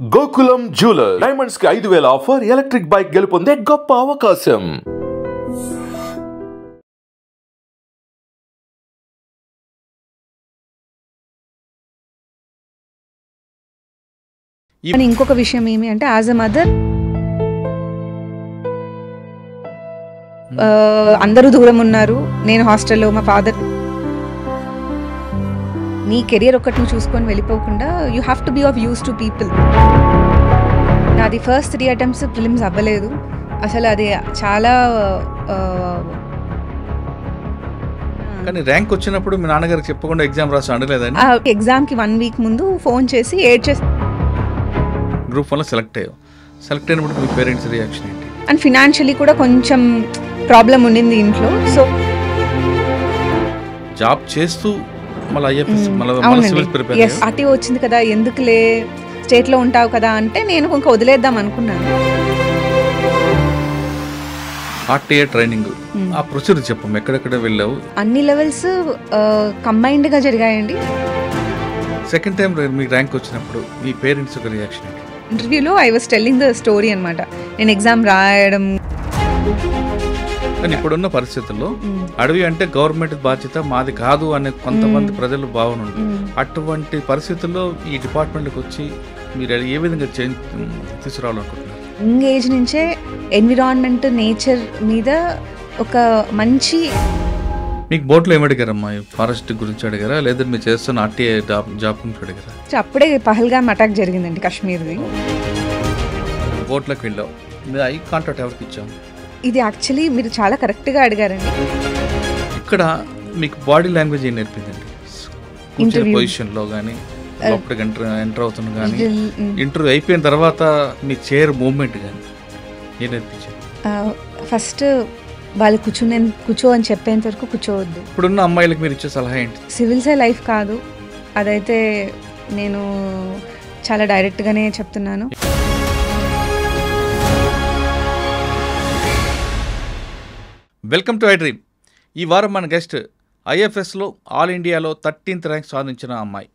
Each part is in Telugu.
గోకులం జ్యువెలర్ డైమండ్స్ కి 5,000 ఆఫర్, ఎలక్ట్రిక్ బైక్ గెలుపొందే గొప్ప అవకాశం. ఇంకొక విషయం ఏమి అంటే యాజ్ అ మదర్ అందరూ దూరం ఉన్నారు, నేను హాస్టల్లో, మా ఫాదర్. నీ కెరియర్ ఒక్కటి నువ్వు చూసుకొని వెళ్ళిపోకుండా you have to be of use to people. నాది ఫస్ట్ 3 అటెంప్ట్స్ ఫిలిమ్స్ అవ్వలేదు. అసలు అది చాలా కానీ ర్యాంక్ వచ్చినప్పుడు మీ నాన్నగారికి చెప్పకుండా ఎగ్జామ్ రాసి అనలేదని? ఎగ్జామ్కి 1 వీక్ ముందు ఫోన్ చేసి ఏడ్చేసి గ్రూప్ 1లో సెలెక్ట్ అయ్యావు. సెలెక్ట్ అయినప్పుడు మీ పేరెంట్స్ రియాక్షన్ ఏంటి? అండ్ ఫినాన్షియలీ కూడా కొంచెం ప్రాబ్లం ఉండింది ఇంట్లో. సో జాబ్ చేస్తూ మళ్ళీ ఐఎఫ్ఎస్ ఆర్టీఓ వచ్చింది కదా, ఎందుకులే స్టేట్లో ఉంటావు కదా అంటే నేను ఇంకా వదిలేద్దాం అనుకున్నాను. ఆర్టీఏ ట్రైనింగ్ ఆ ప్రొసీజర్ చెప్పం, ఎక్కడెక్కడ వెళ్ళావు? అన్ని లెవెల్స్ కంబైన్డ్గా జరిగాయండి. సెకండ్ టైం మీ ర్యాంక్ వచ్చినప్పుడు మీ పేరెంట్స్ ఒక రియాక్షన్ ఏంటి? ఇంటర్వ్యూలో I was telling the story అనమాట. నేను ఎగ్జామ్ రాయడం. కానీ ఇప్పుడున్న పరిస్థితుల్లో అడవి అంటే గవర్నమెంట్ బాధ్యత, మాది కాదు అనే కొంతమంది ప్రజలు భావన ఉంది. అటువంటి పరిస్థితుల్లో ఈ డిపార్ట్మెంట్కి వచ్చి మీరు ఏ విధంగా తీసుకురావాలనుకుంటున్నారు? యంగ్ ఏజ్ నుంచే ఎన్విరాన్మెంట్, నేచర్ మీద ఒక మంచి. మీకు బోట్లో ఏమి అడిగారమ్మా? ఫారెస్ట్ గురించి అడిగారా, లేదా మీరు చేస్తున్న ఆర్టీఏ జాబ్ గురించి అడిగారా? అప్పుడే పహల్గామ్ అటాక్ జరిగిందండి, కాశ్మీర్ది. బోట్లోకి వెళ్ళావు, మీరు ఐ కాంటాక్ట్ ఎవరికి ఇచ్చాము? ఇది యాక్చువల్లీ మీరు చాలా కరెక్ట్గా అడిగారండి. ఇక్కడ మీకు బాడీ లాంగ్వేజ్ ఏం నేర్పిందండి? పొజిషన్లో కానీ లోపలికి ఎంటర్ అవుతున్నా కానీ ఇంటర్వ్యూ అయిపోయిన తర్వాత మీ చైర్ మూవ్మెంట్ కానీ ఏం నేర్పించారు? ఫస్ట్ వాళ్ళు కూర్చో అని చెప్పేంత వరకు కూర్చోవద్దు. ఇప్పుడున్న అమ్మాయిలకు మీరు ఇచ్చే సలహా ఏంటి? సివిల్సే లైఫ్ కాదు, అదైతే నేను చాలా డైరెక్ట్గానే చెప్తున్నాను. Welcome to I dream. ఈ వారం మన గెస్ట్ ఐఎఫ్ఎస్లో ఆల్ ఇండియాలో 13th ర్యాంక్ సాధించిన అమ్మాయి.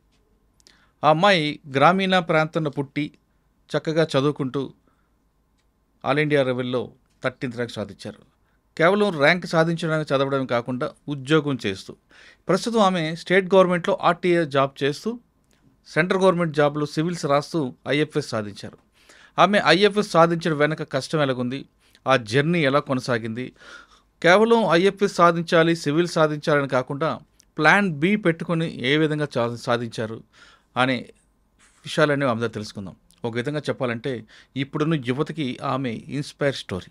ఆ అమ్మాయి గ్రామీణ ప్రాంతంలో పుట్టి చక్కగా చదువుకుంటూ ఆల్ ఇండియా లెవెల్లో 13th ర్యాంక్ సాధించారు. కేవలం ర్యాంక్ సాధించడానికి చదవడమే కాకుండా ఉద్యోగం చేస్తూ ప్రస్తుతం ఆమె స్టేట్ గవర్నమెంట్లో ఆర్టీఏ జాబ్ చేస్తూ సెంట్రల్ గవర్నమెంట్ జాబ్లో సివిల్స్ రాస్తూ ఐఎఫ్ఎస్ సాధించారు. ఆమె ఐఎఫ్ఎస్ సాధించడం వెనక కష్టం ఎలాగుంది, ఆ జర్నీ ఎలా కొనసాగింది, కేవలం ఐఎఫ్ఎస్ సాధించాలి, సివిల్ సాధించాలని కాకుండా ప్లాన్ బి పెట్టుకొని ఏ విధంగా సాధించారు అనే విషయాలన్నీ ఆమె తెలుసుకుందాం. ఒక విధంగా చెప్పాలంటే ఇప్పుడున్న యువతకి ఆమె ఇన్స్పైర్ స్టోరీ.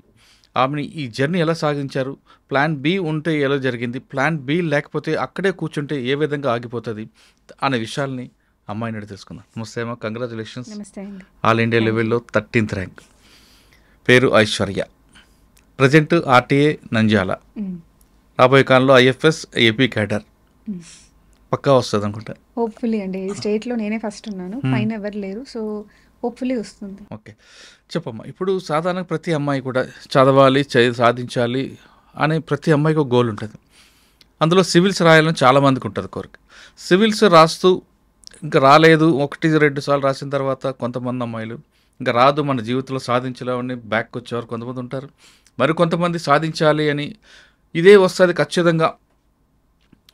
ఆమెని ఈ జర్నీ ఎలా సాగించారు, ప్లాన్ బి ఉంటే ఎలా జరిగింది, ప్లాన్ బి లేకపోతే అక్కడే కూర్చుంటే ఏ విధంగా ఆగిపోతుంది అనే విషయాల్ని అమ్మాయిని అడిగి తెలుసుకుందాం. నమస్తే అమ్మా, కంగ్రాచులేషన్స్. ఆల్ ఇండియా లెవెల్లో 13th ర్యాంక్. పేరు ఐశ్వర్య, ప్రజెంట్ ఆర్టీఏ నంద్యాల, రాబోయే కాలంలో ఐఎఫ్ఎస్ ఏపీ క్యాడర్ పక్కా వస్తుంది అనుకుంటా. హోప్ఫుల్లీ అండి, స్టేట్లో నేనే ఫస్ట్ ఉన్నాను, పైన ఎవరు లేరు, సో హోప్ఫుల్లీ వస్తుంది. ఓకే, చెప్పమ్మా. ఇప్పుడు సాధారణంగా ప్రతి అమ్మాయి కూడా చదవాలి, సాధించాలి అనే ప్రతి అమ్మాయికి ఒక గోల్ ఉంటుంది. అందులో సివిల్స్ రాయాలని చాలామందికి ఉంటుంది కోరిక. సివిల్స్ రాస్తూ ఇంకా రాలేదు, 1-2 సార్లు రాసిన తర్వాత కొంతమంది అమ్మాయిలు ఇంకా రాదు, మన జీవితంలో సాధించలేమని బ్యాక్ వచ్చేవారు కొంతమంది ఉంటారు. మరి కొంతమంది సాధించాలి అని ఇదే వస్తుంది ఖచ్చితంగా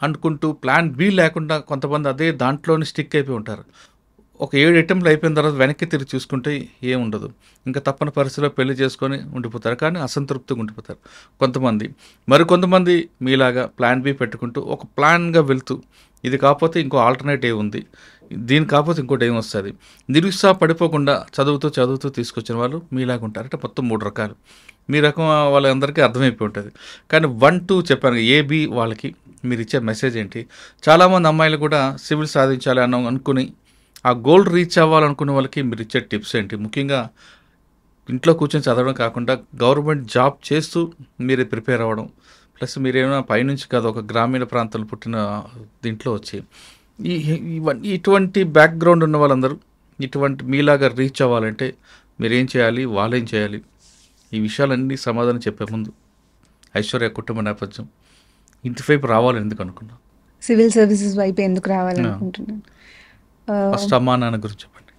అనుకుంటూ ప్లాన్ బి లేకుండా కొంతమంది అదే దాంట్లోనే స్టిక్ అయిపోయి ఉంటారు. ఒక 7 అటెంప్ట్లు అయిపోయిన తర్వాత వెనక్కి తిరిగి చూసుకుంటే ఏముండదు, ఇంకా తప్పని పరిస్థితిలో పెళ్లి చేసుకొని ఉండిపోతారు, కానీ అసంతృప్తిగా ఉండిపోతారు కొంతమంది. మరి కొంతమంది మీలాగా ప్లాన్ బి పెట్టుకుంటూ ఒక ప్లాన్గా వెళ్తూ ఇది కాకపోతే ఇంకో ఆల్టర్నేటివ్ ఉంది, దీని కాకపోతే ఇంకోటి ఏం వస్తుంది, నిరుత్సాహపడిపోకుండా చదువుతూ తీసుకొచ్చిన వాళ్ళు మీలాగా ఉంటారు. అంటే మొత్తం 3 రకాలు. మీ రకం వాళ్ళందరికీ అర్థమైపోయి ఉంటుంది. కానీ 1-2 చెప్పాను, ఏబి వాళ్ళకి మీరు ఇచ్చే మెసేజ్ ఏంటి? చాలామంది అమ్మాయిలు కూడా సివిల్ సాధించాలి అనుకుని ఆ గోల్ రీచ్ అవ్వాలనుకునే వాళ్ళకి మీరు ఇచ్చే టిప్స్ ఏంటి? ముఖ్యంగా ఇంట్లో కూర్చొని చదవడం కాకుండా గవర్నమెంట్ జాబ్ చేస్తూ మీరు ప్రిపేర్ అవ్వడం, ప్లస్ మీరేమైనా పైనుంచి కాదు ఒక గ్రామీణ ప్రాంతాలు పుట్టిన దీంట్లో వచ్చి ఇటువంటి బ్యాక్గ్రౌండ్ ఉన్న వాళ్ళందరూ ఇటువంటి మీలాగా రీచ్ అవ్వాలంటే మీరేం చేయాలి, వాళ్ళేం చేయాలి? ఈ విషయాలన్నీ సమాధానం చెప్పే ముందు ఐశ్వర్య కుటుంబ నేపథ్యం ఇంటి వైపు రావాలని ఎందుకు అనుకున్నా? సివిల్ సర్వీసెస్ వైపు ఎందుకు రావాలనుకుంటున్నాను? ఫస్ట్ అమ్మా నాన్న గురించి చెప్పండి.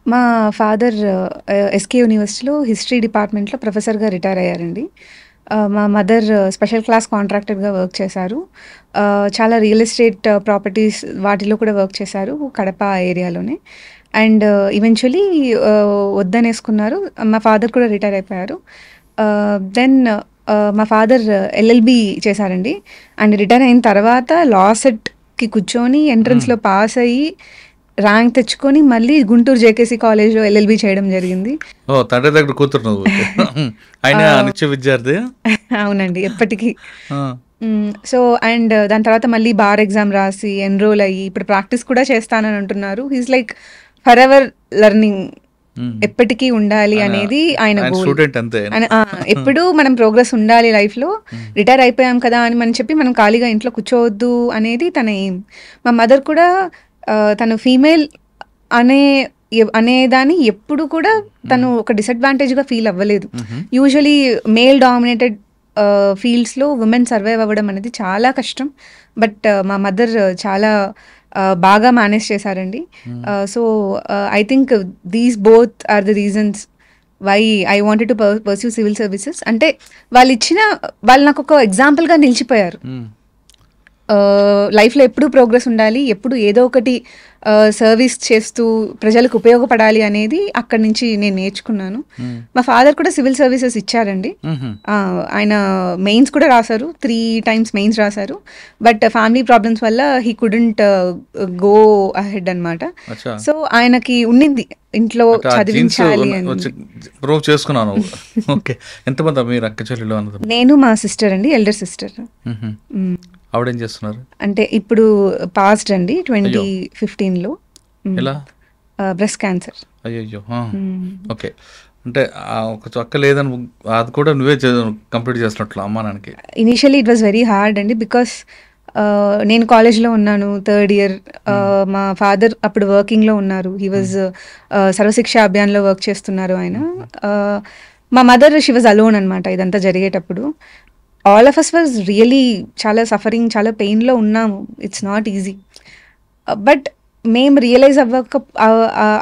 మా ఫాదర్ ఎస్కే యూనివర్సిటీలో హిస్టరీ డిపార్ట్మెంట్లో ప్రొఫెసర్గా రిటైర్ అయ్యారండి. మా మదర్ స్పెషల్ క్లాస్ కాంట్రాక్టర్గా వర్క్ చేశారు. చాలా రియల్ ఎస్టేట్ ప్రాపర్టీస్ వాటిలో కూడా వర్క్ చేశారు కడప ఏరియాలోనే. అండ్ ఈవెన్చువలీ వద్దనేసుకున్నారు. మా ఫాదర్ కూడా రిటైర్ అయిపోయారు. దెన్ మా ఫాదర్ ఎల్ఎల్బి చేశారండి. అండ్ రిటైర్ అయిన తర్వాత లా సెట్కి కూర్చొని ఎంట్రన్స్లో పాస్ అయ్యి ర్యాంక్ తెచ్చుకొని మళ్ళీ గుంటూరు జేకేసీ కాలేజ్లో ఎల్ఎల్బి చేయడం జరిగింది. ఓ తండ్రి దగ్గర కూతురు నువ్వు. ఆయన నిత్య విద్యార్థి. అవునండి, ఎప్పటికీ. సో అండ్ దాని తర్వాత మళ్ళీ బార్ ఎగ్జామ్ రాసి ఎన్రోల్ అయ్యి ఇప్పుడు ప్రాక్టీస్ కూడా చేస్తానని అంటున్నారు. He's like for ever learning, ఎప్పటికీ ఉండాలి అనేది ఆయన గోల్. ఎప్పుడు మనం ప్రోగ్రెస్ ఉండాలి లైఫ్లో. రిటైర్ అయిపోయాం కదా అని మనం చెప్పి మనం ఖాళీగా ఇంట్లో కూర్చోవద్దు అనేది తన ఎయిమ్. మా మదర్ కూడా తను ఫీమేల్ అనేదాన్ని ఎప్పుడు కూడా తను ఒక డిసడ్వాంటేజ్గా ఫీల్ అవ్వలేదు. యూజువలీ మేల్ డామినేటెడ్ ఫీల్డ్స్లో ఉమెన్ సర్వైవ్ అవ్వడం అనేది చాలా కష్టం. బట్ మా మదర్ చాలా బాగా మేనేజ్ చేశారండి. So I think these both are the reasons why I wanted to pursue civil services. అంటే వాళ్ళు నాకు ఒక ఎగ్జాంపుల్గా నిలిచిపోయారు. లైఫ్లో ఎప్పుడు ప్రోగ్రెస్ ఉండాలి, ఎప్పుడు ఏదో ఒకటి సర్వీస్ చేస్తూ ప్రజలకు ఉపయోగపడాలి అనేది అక్కడి నుంచి నేను నేర్చుకున్నాను. మా ఫాదర్ కూడా సివిల్ సర్వీసెస్ ఇచ్చారండి. ఆయన మెయిన్స్ కూడా రాశారు, 3 times మెయిన్స్ రాశారు. బట్ ఫ్యామిలీ ప్రాబ్లమ్స్ వల్ల హీ కుడెంట్ గో అహెడ్ అనమాట. సో ఆయనకి ఉండింది ఇంట్లో చదివించాలి అని. ప్రూవ్ చేసుకున్నాను. ఓకే, ఎంతమంది మీరు అక్క చెల్లెలు? నేను మా సిస్టర్ అండి, ఎల్డర్ సిస్టర్. ఆవిడేం చేస్తున్నారు? అంటే ఇప్పుడు పాస్ట్ అండి 2015లో బ్రెస్ట్ క్యాన్సర్. అయ్యో. ఓకే, అంటే ఒక చొక్క లేదని అది కూడా నువ్వే కంప్లీట్ చేస్తున్నట్లు అమ్మానానికి. Initially it was very hard అండి, బికాస్ నేను కాలేజ్లో ఉన్నాను, 3rd year. మా ఫాదర్ అప్పుడు వర్కింగ్లో ఉన్నారు. హీ వాజ్ సర్వశిక్ష అభియాన్లో వర్క్ చేస్తున్నారు ఆయన. మా మదర్ షీ వాజ్ అలోన్ అనమాట ఇదంతా జరిగేటప్పుడు. All of us was really చాలా సఫరింగ్, చాలా పెయిన్లో ఉన్నాము. It's not easy. బట్ మేము రియలైజ్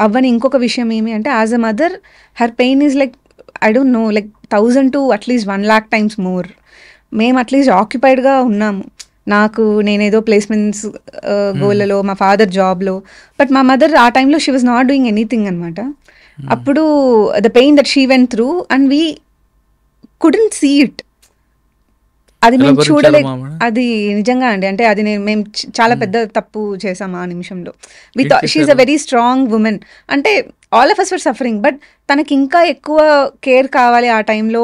అవ్వని ఇంకొక విషయం ఏమి అంటే, as a mother her pain is like I don't know, like 1000 to at least 1 lakh times more. మేము అట్లీస్ట్ ఆక్యుపైడ్గా ఉన్నాము. నేనేదో ప్లేస్మెంట్స్ గోల్లలో, మా ఫాదర్ జాబ్లో. బట్ మా మదర్ ఆ టైంలో she was not doing anything అనమాట. అప్పుడు the pain that she went through and we couldn't see it. అది మేము చూడలేదు. అది నిజంగా అండి, అంటే అది మేము చాలా పెద్ద తప్పు చేసాం ఆ నిమిషంలో. She is a very strong women. అంటే all of us were suffering, but తనకి ఇంకా ఎక్కువ కేర్ కావాలి ఆ టైంలో.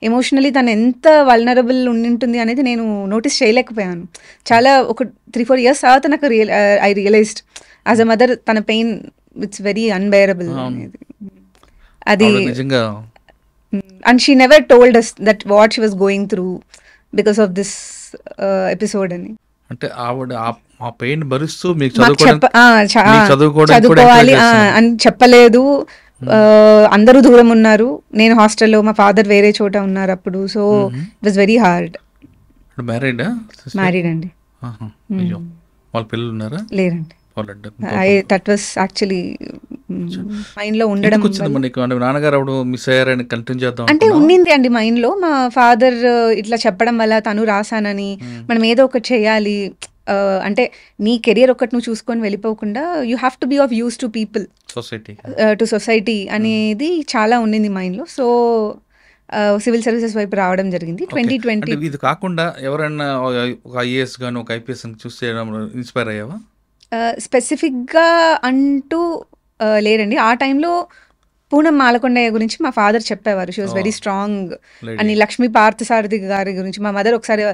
ఎమోషనలీ తను ఎంత వల్నరబుల్ ఉంటుంది అనేది నేను నోటీస్ చేయలేకపోయాను. చాలా ఒక 3-4 years తర్వాత నాకు I realised as a mother తన పెయిన్ ఇట్స్ వెరీ అన్బేరబుల్ అనేది. అది and she never told us that what she was going through because of this episode అని. అంటే ఆవిడ ఆ పెయిన్ భరిస్తూ మీకు చదువుకోవాలి అని చెప్పలేదు. అందరూ దూరం ఉన్నారు, నేను హాస్టల్లో, మా ఫాదర్ వేరే చోట ఉన్నారు అప్పుడు. So it was very hard. Married అండి. వాళ్ళ పిల్లలు ఉన్నారా? లేరండి. దట్ వాస్ యాక్చువల్లీ మైండ్ లో ఉండడం. నాన్నగారు మిస్ అయ్యారని కంటిన్యూ చేద్దాం అంటే ఉండింది అండి మైండ్ లో. మా ఫాదర్ ఇట్లా చెప్పడం వల్ల తను రాసానని, మనం ఏదో ఒకటి చేయాలి, అంటే నీ కెరియర్ ఒకటి నువ్వు చూసుకొని వెళ్ళిపోకుండా you have to be of use to people, to society అనేది చాలా ఉండింది మైండ్ లో. సో సివిల్ సర్వీసెస్ వైపు రావడం జరిగింది 2020. ఇది కాకుండా ఎవరైనా ఒక ఐఏఎస్ గానీ ఒక ఐపీఎస్ చూస్తే ఇన్స్పైర్ అయ్యావా? స్పెసిఫిక్గా అంటూ లేరండి. ఆ టైంలో పూనం మాలకొండయ్య గురించి మా ఫాదర్ చెప్పేవారు. షీ వాజ్ వెరీ స్ట్రాంగ్ అని. లక్ష్మీ పార్థసారథి గారి గురించి మా మదర్ ఒకసారి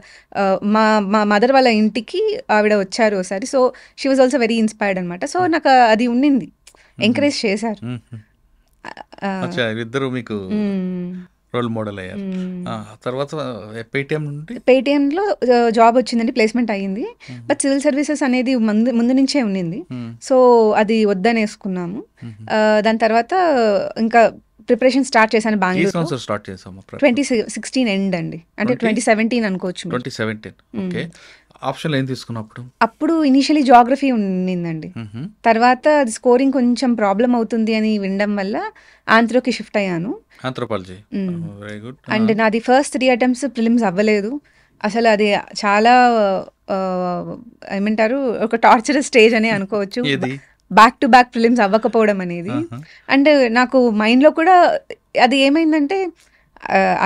మా మదర్ వాళ్ళ ఇంటికి ఆవిడ వచ్చారు ఒకసారి. So she was also very inspired అనమాట. సో నాకు అది ఉండింది, ఎంకరేజ్ చేశారు. ఇద్దరు మీకు రోల్ మోడల్ అయ్యారు. తర్వాత పేటిఎంలో జాబ్ వచ్చిందండి, ప్లేస్మెంట్ అయ్యింది. బట్ సివిల్ సర్వీసెస్ అనేది ముందు నుంచే ఉండింది. సో అది వద్దనేసుకున్నాము. దాని తర్వాత ఇంకా ప్రిపరేషన్ స్టార్ట్ చేశాను బెంగళూరు. 2016 ఎండ్ అండి, అంటే 2017 అనుకోవచ్చు. 2017. ఓకే. ఆప్షన్లు ఏం తీసుకున్నప్పుడు? అప్పుడు ఇనిషియలీ జాగ్రఫీ ఉన్నిందండి. తర్వాత అది స్కోరింగ్ కొంచెం ప్రాబ్లం అవుతుంది అని వినడం వల్ల ఆంథ్రోకి షిఫ్ట్ అయ్యాను. Anthropology, very good. అండ్ నాది ఫస్ట్ 3 అటెంప్ట్స్ ప్రిలిమ్స్ అవ్వలేదు. అసలు అది చాలా ఏమంటారు, ఒక టార్చరస్ స్టేజ్ అనే అనుకోవచ్చు. బ్యాక్ టు బ్యాక్ ప్రిలిమ్స్ అవ్వకపోవడం అనేది. అండ్ నాకు మైండ్లో కూడా అది ఏమైందంటే,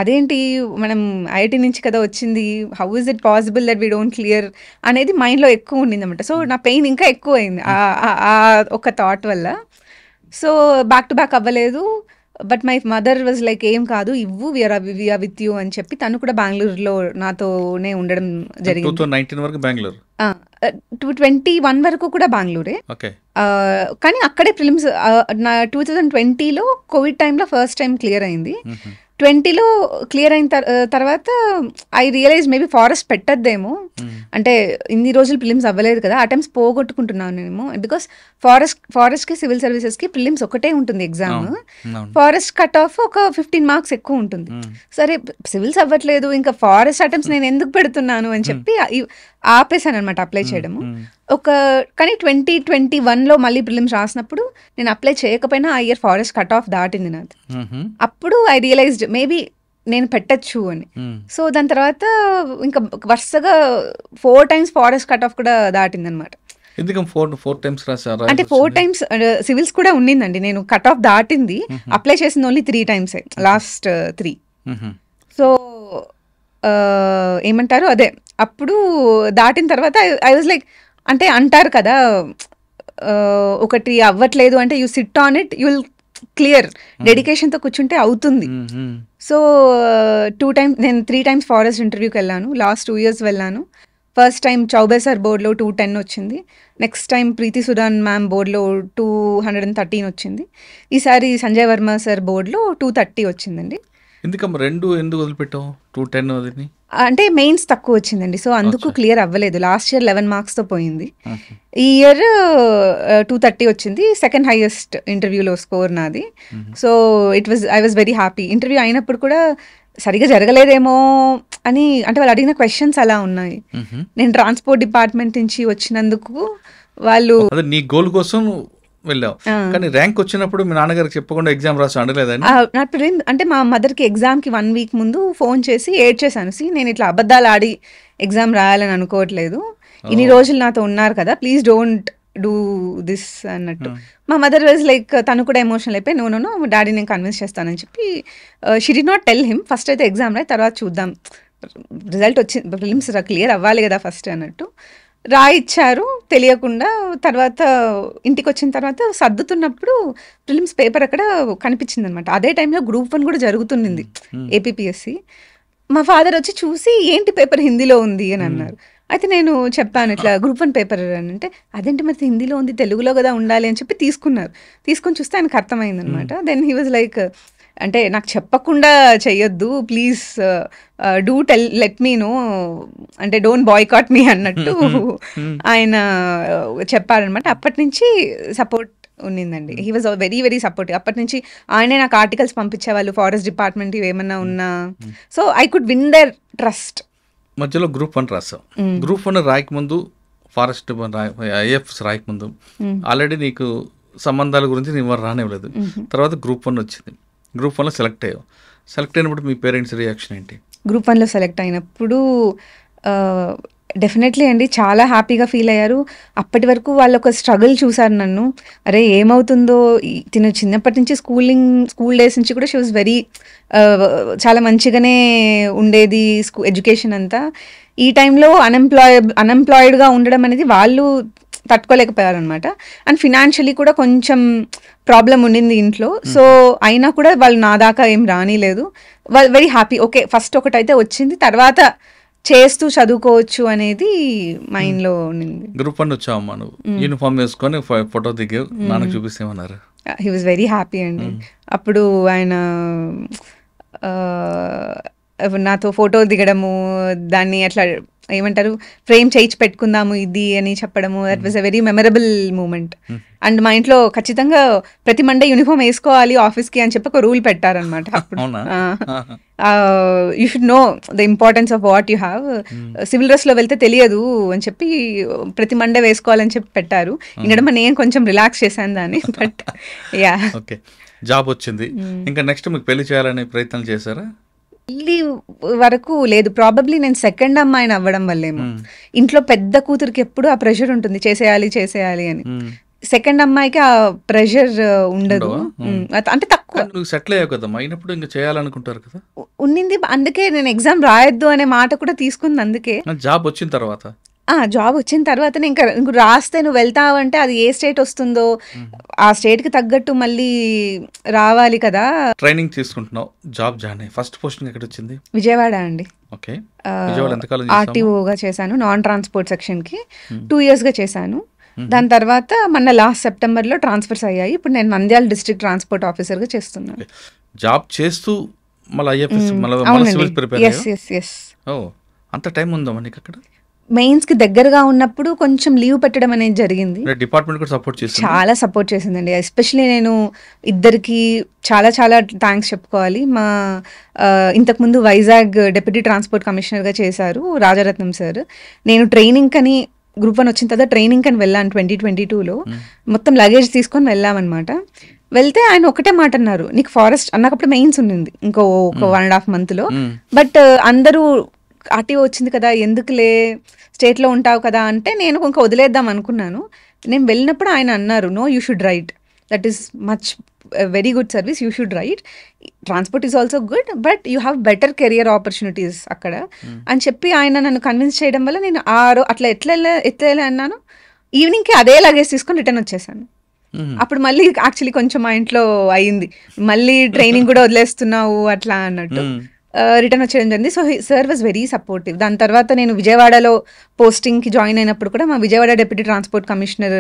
అదేంటి మనం ఐఐటి నుంచి కదా వచ్చింది, how is it possible that we don't clear అనేది మైండ్లో ఎక్కువ ఉండింది అనమాట. సో నా పెయిన్ ఇంకా ఎక్కువ అయింది ఒక థాట్ వల్ల. సో బ్యాక్ టు బ్యాక్ అవ్వలేదు. But my mother was like, ఏం కాదు ఇవ్వు, వీఆర్ విత్ యూ అని చెప్పి తను కూడా బెంగళూరులో నాతోనే ఉండడం జరిగింది. 2019 వరకు బెంగళూరు, 2021 వరకు కూడా బెంగళూరే. కానీ అక్కడే ప్రిలిమ్స్ నా 2020లో కోవిడ్ టైంలో ఫస్ట్ టైం క్లియర్ అయింది. 20లో క్లియర్ అయిన తర్వాత ఐ రియలైజ్ మేబీ ఫారెస్ట్ పెట్టద్దేమో, అంటే ఇన్ని రోజులు ప్రిలిమ్స్ అవ్వలేదు కదా, అటెంప్ట్స్ పోగొట్టుకుంటున్నాను నేను. బికాస్ ఫారెస్ట్కి సివిల్ సర్వీసెస్కి ప్రిలిమ్స్ ఒకటే ఉంటుంది ఎగ్జామ్, ఫారెస్ట్ కట్ ఆఫ్ ఒక 15 మార్క్స్ ఎక్కువ ఉంటుంది. సరే సివిల్స్ అవ్వట్లేదు, ఇంకా ఫారెస్ట్ అటెంప్ట్స్ నేను ఎందుకు పెడుతున్నాను అని చెప్పి ఆపేసాను అనమాట అప్లై చేయడము. కానీ 2021లో మళ్ళీ ప్రిలిమ్స్ రాసినప్పుడు నేను అప్లై చేయకపోయినా ఆ ఇయర్ ఫారెస్ట్ కట్ ఆఫ్ దాటింది నాది. అప్పుడు ఐ రియలైజ్డ్ మేబీ నేను పెట్టచ్చు అని. సో దాని తర్వాత ఇంకా వరుసగా 4 times ఫారెస్ట్ కట్ ఆఫ్ కూడా దాటింది అనమాట. అంటే 4 times సివిల్స్ కూడా ఉండిందండి. నేను కట్ ఆఫ్ దాటింది, అప్లై చేసింది ఓన్లీ 3 times, లాస్ట్ 3. సో ఏమంటారు, అదే అప్పుడు దాటిన తర్వాత ఐ వాజ్ లైక్, అంటే అంటారు కదా, ఒకటి అవ్వట్లేదు అంటే you sit on it, you will clear, డెడికేషన్తో కూర్చుంటే అవుతుంది. సో 2 times, నేను 3 times ఫారెస్ట్ ఇంటర్వ్యూకి వెళ్ళాను. లాస్ట్ 2 years వెళ్ళాను. ఫస్ట్ టైం చౌబే సార్ బోర్డులో 210 వచ్చింది. నెక్స్ట్ టైం ప్రీతి సుడాన్ మ్యామ్ బోర్డులో 213 వచ్చింది. ఈసారి సంజయ్ వర్మ సార్ బోర్డులో 230 వచ్చిందండి. ఎందుకు వదిలిపెట్టావు 210 వదిలి? అంటే మెయిన్స్ తక్కువ వచ్చిందండి, సో అందుకు క్లియర్ అవ్వలేదు. లాస్ట్ ఇయర్ 11 మార్క్స్తో పోయింది. ఈ ఇయర్ 230 వచ్చింది, సెకండ్ హైయెస్ట్ ఇంటర్వ్యూలో స్కోర్ నాది. So I was very happy. Interview అయినప్పుడు కూడా సరిగా జరగలేదేమో అని, అంటే వాళ్ళు అడిగిన క్వశ్చన్స్ అలా ఉన్నాయి. నేను ట్రాన్స్పోర్ట్ డిపార్ట్మెంట్ నుంచి వచ్చినందుకు వాళ్ళు నీ గోల్ కోసం వెళ్ళావు, కానీ ర్యాంక్ వచ్చినప్పుడు మీ నాన్నగారికి చెప్పకుండా ఎగ్జామ్ రాసి అనలేదని? అంటే మా మదర్కి ఎగ్జామ్కి 1 week ముందు ఫోన్ చేసి ఏడ్చేసాను, నేను ఇట్లా అబద్ధాలు ఆడి ఎగ్జామ్ రాయాలని అనుకోవట్లేదు, ఇన్ని రోజులు నాతో ఉన్నారు కదా, ప్లీజ్ డోంట్ డూ దిస్ అన్నట్టు. మా మదర్ వాజ్ లైక్, తను కూడా ఎమోషనల్ అయిపోయి, నో డాడీ నేను కన్విన్స్ చేస్తానని చెప్పి, she did not tell him, first అయితే ఎగ్జామ్ రాయి, తర్వాత చూద్దాం, రిజల్ట్ వచ్చి ప్రిలిమ్స్ క్లియర్ అవ్వాలి కదా ఫస్ట్ అన్నట్టు రాయిచ్చారు తెలియకుండా. తర్వాత ఇంటికి వచ్చిన తర్వాత సర్దుతున్నప్పుడు ప్రిలిమ్స్ పేపర్ అక్కడ కనిపించింది అనమాట. అదే టైంలో Group 1 కూడా జరుగుతుంది ఏపీపీఎస్సి. మా ఫాదర్ వచ్చి చూసి, ఏంటి పేపర్ హిందీలో ఉంది అని అన్నారు. అయితే నేను చెప్పాను ఇట్లా Group 1 పేపర్ అని. అంటే అదేంటి మరి హిందీలో ఉంది, తెలుగులో కదా ఉండాలి అని చెప్పి తీసుకొని చూస్తే ఆయనకు అర్థమైంది అనమాట. దెన్ హీ వాజ్ లైక్, అంటే నాకు చెప్పకుండా చెయ్యొద్దు please, do let me know, అంటే డోంట్ బాయ్కాట్ మీ అన్నట్టు ఆయన చెప్పారనమాట. అప్పటి నుంచి సపోర్ట్ ఉన్నిందండి. He was very very supportive. అప్పటి నుంచి ఆయనే నాకు ఆర్టికల్స్ పంపించేవాళ్ళు, ఫారెస్ట్ డిపార్ట్మెంట్ ఏమన్నా ఉన్నా. So I could win their trust. మధ్యలో Group 1 రాసావు. Group 1 రాయకముందు, ఫారెస్ట్ ఐఎఫ్స్ రాయకముందు ఆల్రెడీ నీకు సంబంధాల గురించి నేను రానివ్వలేదు. తర్వాత Group 1 వచ్చింది. Group 1లో సెలెక్ట్ అయ్యావు. సెలెక్ట్ అయినప్పుడు మీ పేరెంట్స్ రియాక్షన్ ఏంటి? Group 1లో సెలెక్ట్ అయినప్పుడు డెఫినెట్లీ అండి చాలా హ్యాపీగా ఫీల్ అయ్యారు. అప్పటి వరకు వాళ్ళు ఒక స్ట్రగుల్ చూసారు నన్ను, అరే ఏమవుతుందో. తిను చిన్నప్పటి నుంచి స్కూల్ డేస్ నుంచి కూడా షీ వాజ్ వెరీ, చాలా మంచిగానే ఉండేది ఎడ్యుకేషన్ అంతా. ఈ టైంలో అన్ఎంప్లాయిడ్గా ఉండడం అనేది వాళ్ళు తట్టుకోలేకపోయారనమాట. అండ్ ఫినాన్షియలీ కూడా కొంచెం ప్రాబ్లం ఉండింది ఇంట్లో. సో అయినా కూడా వాళ్ళు నా దాకా ఏం రానిలేదు. వాళ్ళు వెరీ హ్యాపీ, ఓకే ఫస్ట్ ఒకటైతే వచ్చింది, తర్వాత చేస్తూ చదువుకోవచ్చు అనేది మైండ్లో ఉండింది. Group 1 వచ్చావమ్మా నువ్వు, యూనిఫామ్ వేసుకొని ఫోటో దిగావు, నాన్నకు చూపిస్తేమన్నారు? హీ వాజ్ వెరీ హ్యాపీ అండి. అప్పుడు ఆయన నాతో ఫోటో దిగడము, దాన్ని అట్లా ఏమంటారు ఫ్రేమ్ చేయించి పెట్టుకుందాము ఇది అని చెప్పడము. That was a very memorable moment. And మా ఇంట్లో ఖచ్చితంగా ప్రతి మండే యూనిఫామ్ వేసుకోవాలి ఆఫీస్కి అని చెప్పి ఒక రూల్ పెట్టారనమాట. అప్పుడు you should know the importance of what you have. Civil dress లో వెళ్తే తెలియదు అని చెప్పి ప్రతి మండే వేసుకోవాలని చెప్పి పెట్టారు. ఇంకడమ్మ నేను కొంచెం రిలాక్స్ చేశాను దాన్ని. బట్ యా, ఓకే, జాబ్ వచ్చింది. ఇంకా నెక్స్ట్ మీకు పెళ్లి చేయాలనే ప్రయత్నం చేశారా? పెళ్లి వరకు లేదు. ప్రాబబ్లీ నేను సెకండ్ అమ్మాయిని అవ్వడం వల్లేమో. ఇంట్లో పెద్ద కూతురికి ఎప్పుడు ఆ ప్రెషర్ ఉంటుంది, చేసేయాలి అని. సెకండ్ అమ్మాయికి ఆ ప్రెషర్ ఉండదు, అంటే తక్కువ. నువ్వు సెటిల్ అయ్యావు కదా, అయినప్పుడు ఇంకా చేయాలనుకుంటారు కదా. ఉన్నింది, అందుకే నేను ఎగ్జామ్ రాయొద్దు అనే మాట కూడా తీసుకుంది. అందుకే జాబ్ వచ్చిన తర్వాత జాబ్ వచ్చిన తర్వాత ఇంకా రాస్తే నువ్వు వెళ్తావంటే అది ఏ స్టేట్ వస్తుందో ఆ స్టేట్కి తగ్గట్టు మళ్ళీ రావాలి కదా. ట్రైనింగ్ తీసుకుంటున్నావు, జాబ్ జాయిన్ అయ్యి ఫస్ట్ పోస్టింగ్ ఎక్కడ వచ్చింది? విజయవాడ అండి. ఓకే, విజయవాడ ఎంతకాలం? ఆర్టీఓగా చేశాను, నాన్ ట్రాన్స్పోర్ట్ సెక్షన్కి 2 years చేశాను. దాని తర్వాత మొన్న లాస్ట్ సెప్టెంబర్లో ట్రాన్స్ఫర్స్ అయ్యాయి. ఇప్పుడు నేను నంద్యాల డిస్ట్రిక్ట్ ట్రాన్స్పోర్ట్ ఆఫీసర్గా చేస్తున్నాను. జాబ్ చేస్తూ మళ్ళీ ఐఎఫ్ఎస్ అంత టైం ఉందా మనకి అక్కడ? మెయిన్స్ కి దగ్గరగా ఉన్నప్పుడు కొంచెం లీవ్ పెట్టడం అనేది జరిగింది. డిపార్ట్మెంట్ కూడా సపోర్ట్ చేసింది, చాలా సపోర్ట్ చేసిందండి. ఎస్పెషలీ నేను ఇద్దరికి చాలా చాలా థ్యాంక్స్ చెప్పుకోవాలి. మా ఇంతకుముందు వైజాగ్ డిప్యూటీ ట్రాన్స్పోర్ట్ కమిషనర్గా చేశారు రాజారత్నం సార్. నేను ట్రైనింగ్ కని గ్రూప్ 1 వచ్చిన తర్వాత ట్రైనింగ్ కని వెళ్ళాను 2022లో. మొత్తం లగేజ్ తీసుకొని వెళ్ళామన్నమాట. వెళ్తే ఆయన ఒకటే మాట అన్నారు, నీకు ఫారెస్ట్ అన్నప్పుడు మెయిన్స్ ఉన్నింది ఇంకో 1.5 monthలో. బట్ అందరూ ఆర్టీఓ వచ్చింది కదా ఎందుకులే స్టేట్లో ఉంటావు కదా అంటే నేను ఇంకా వదిలేద్దాం అనుకున్నాను. నేను వెళ్ళినప్పుడు ఆయన అన్నారు, no you should write, that is much very good service, you should write. Transport is also good but you have better career opportunities అక్కడ అని చెప్పి ఆయన నన్ను కన్విన్స్ చేయడం వల్ల నేను అట్లా ఎట్లా అన్నాను. ఈవినింగ్కి అదే లగేజ్ తీసుకొని రిటర్న్ వచ్చేసాను. అప్పుడు మళ్ళీ యాక్చువల్లీ కొంచెం మా ఇంట్లో అయింది, మళ్ళీ ట్రైనింగ్ కూడా వదిలేస్తున్నావు అట్లా అన్నట్టు. రిటర్న్ వచ్చేయడం జరిగింది. So sir was very supportive. దాని తర్వాత నేను విజయవాడలో పోస్టింగ్కి జాయిన్ అయినప్పుడు కూడా మా Vijayawada deputy transport commissioner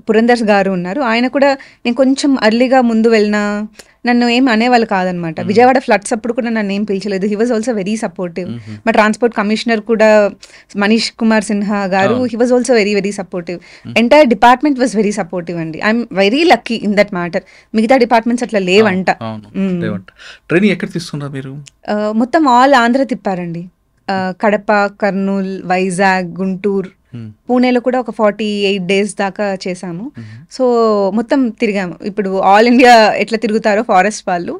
Purandar గారు ఉన్నారు. ఆయన కూడా నేను కొంచెం అర్లీగా ముందు వెళ్ళినా నన్ను ఏం అనేవాళ్ళు కాదనమాట. విజయవాడ ఫ్లడ్స్ అప్పుడు కూడా నన్ను ఏం పిలిచలేదు. He was also very supportive. మా ట్రాన్స్పోర్ట్ కమిషనర్ కూడా మనీష్ కుమార్ సిన్హా గారు, he was also very very supportive. Entire department was very supportive అండి. I'm very lucky in that matter. మిగతా డిపార్ట్మెంట్స్ అట్లా లేవంట. ట్రైనింగ్ ఎక్కడ తీసుకున్నారు మీరు? మొత్తం ఆల్ ఆంధ్ర తిప్పారండి. కడప, కర్నూలు, వైజాగ్, గుంటూరు, పూణేలో కూడా ఒక 48 days దాకా చేసాము. సో మొత్తం తిరిగాము. ఇప్పుడు ఆల్ ఇండియా ఎట్లా తిరుగుతారో ఫారెస్ట్ వాళ్ళు